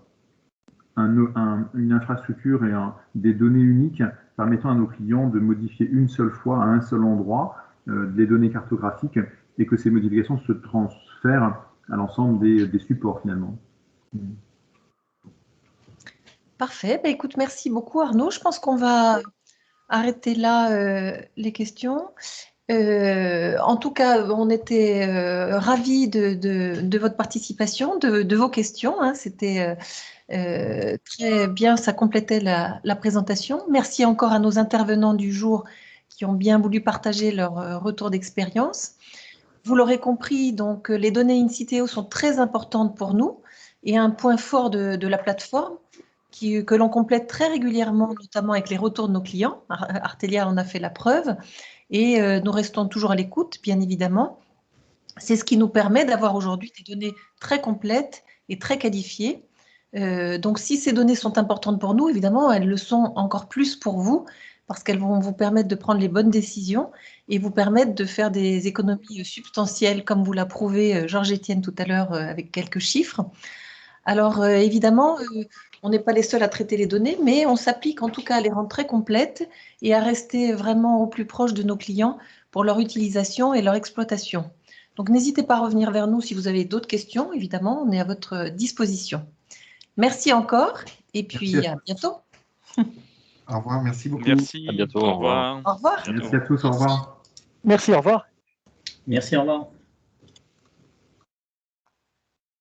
une infrastructure et des données uniques permettant à nos clients de modifier une seule fois à un seul endroit les données cartographiques et que ces modifications se transfèrent à l'ensemble des supports finalement. Parfait. Ben, écoute, merci beaucoup Arnaud. Je pense qu'on va arrêter là les questions. En tout cas, on était ravis de votre participation, de vos questions. Hein. C'était très bien, ça complétait la présentation. Merci encore à nos intervenants du jour qui ont bien voulu partager leur retour d'expérience. Vous l'aurez compris, donc les données in-Citeo sont très importantes pour nous et un point fort de la plateforme que l'on complète très régulièrement, notamment avec les retours de nos clients. Artelia en a fait la preuve. Et nous restons toujours à l'écoute, bien évidemment. C'est ce qui nous permet d'avoir aujourd'hui des données très complètes et très qualifiées. Donc, si ces données sont importantes pour nous, évidemment, elles le sont encore plus pour vous, parce qu'elles vont vous permettre de prendre les bonnes décisions et vous permettre de faire des économies substantielles, comme vous l'a prouvé Georges-Étienne tout à l'heure avec quelques chiffres. Alors, évidemment, on n'est pas les seuls à traiter les données, mais on s'applique en tout cas à les rendre très complètes et à rester vraiment au plus proche de nos clients pour leur utilisation et leur exploitation. Donc, n'hésitez pas à revenir vers nous si vous avez d'autres questions. Évidemment, on est à votre disposition. Merci encore et puis à bientôt. Au revoir, merci beaucoup. Merci, À bientôt, au au revoir. revoir. Au revoir. Merci à tous, au revoir. Merci, au revoir. Merci, au revoir.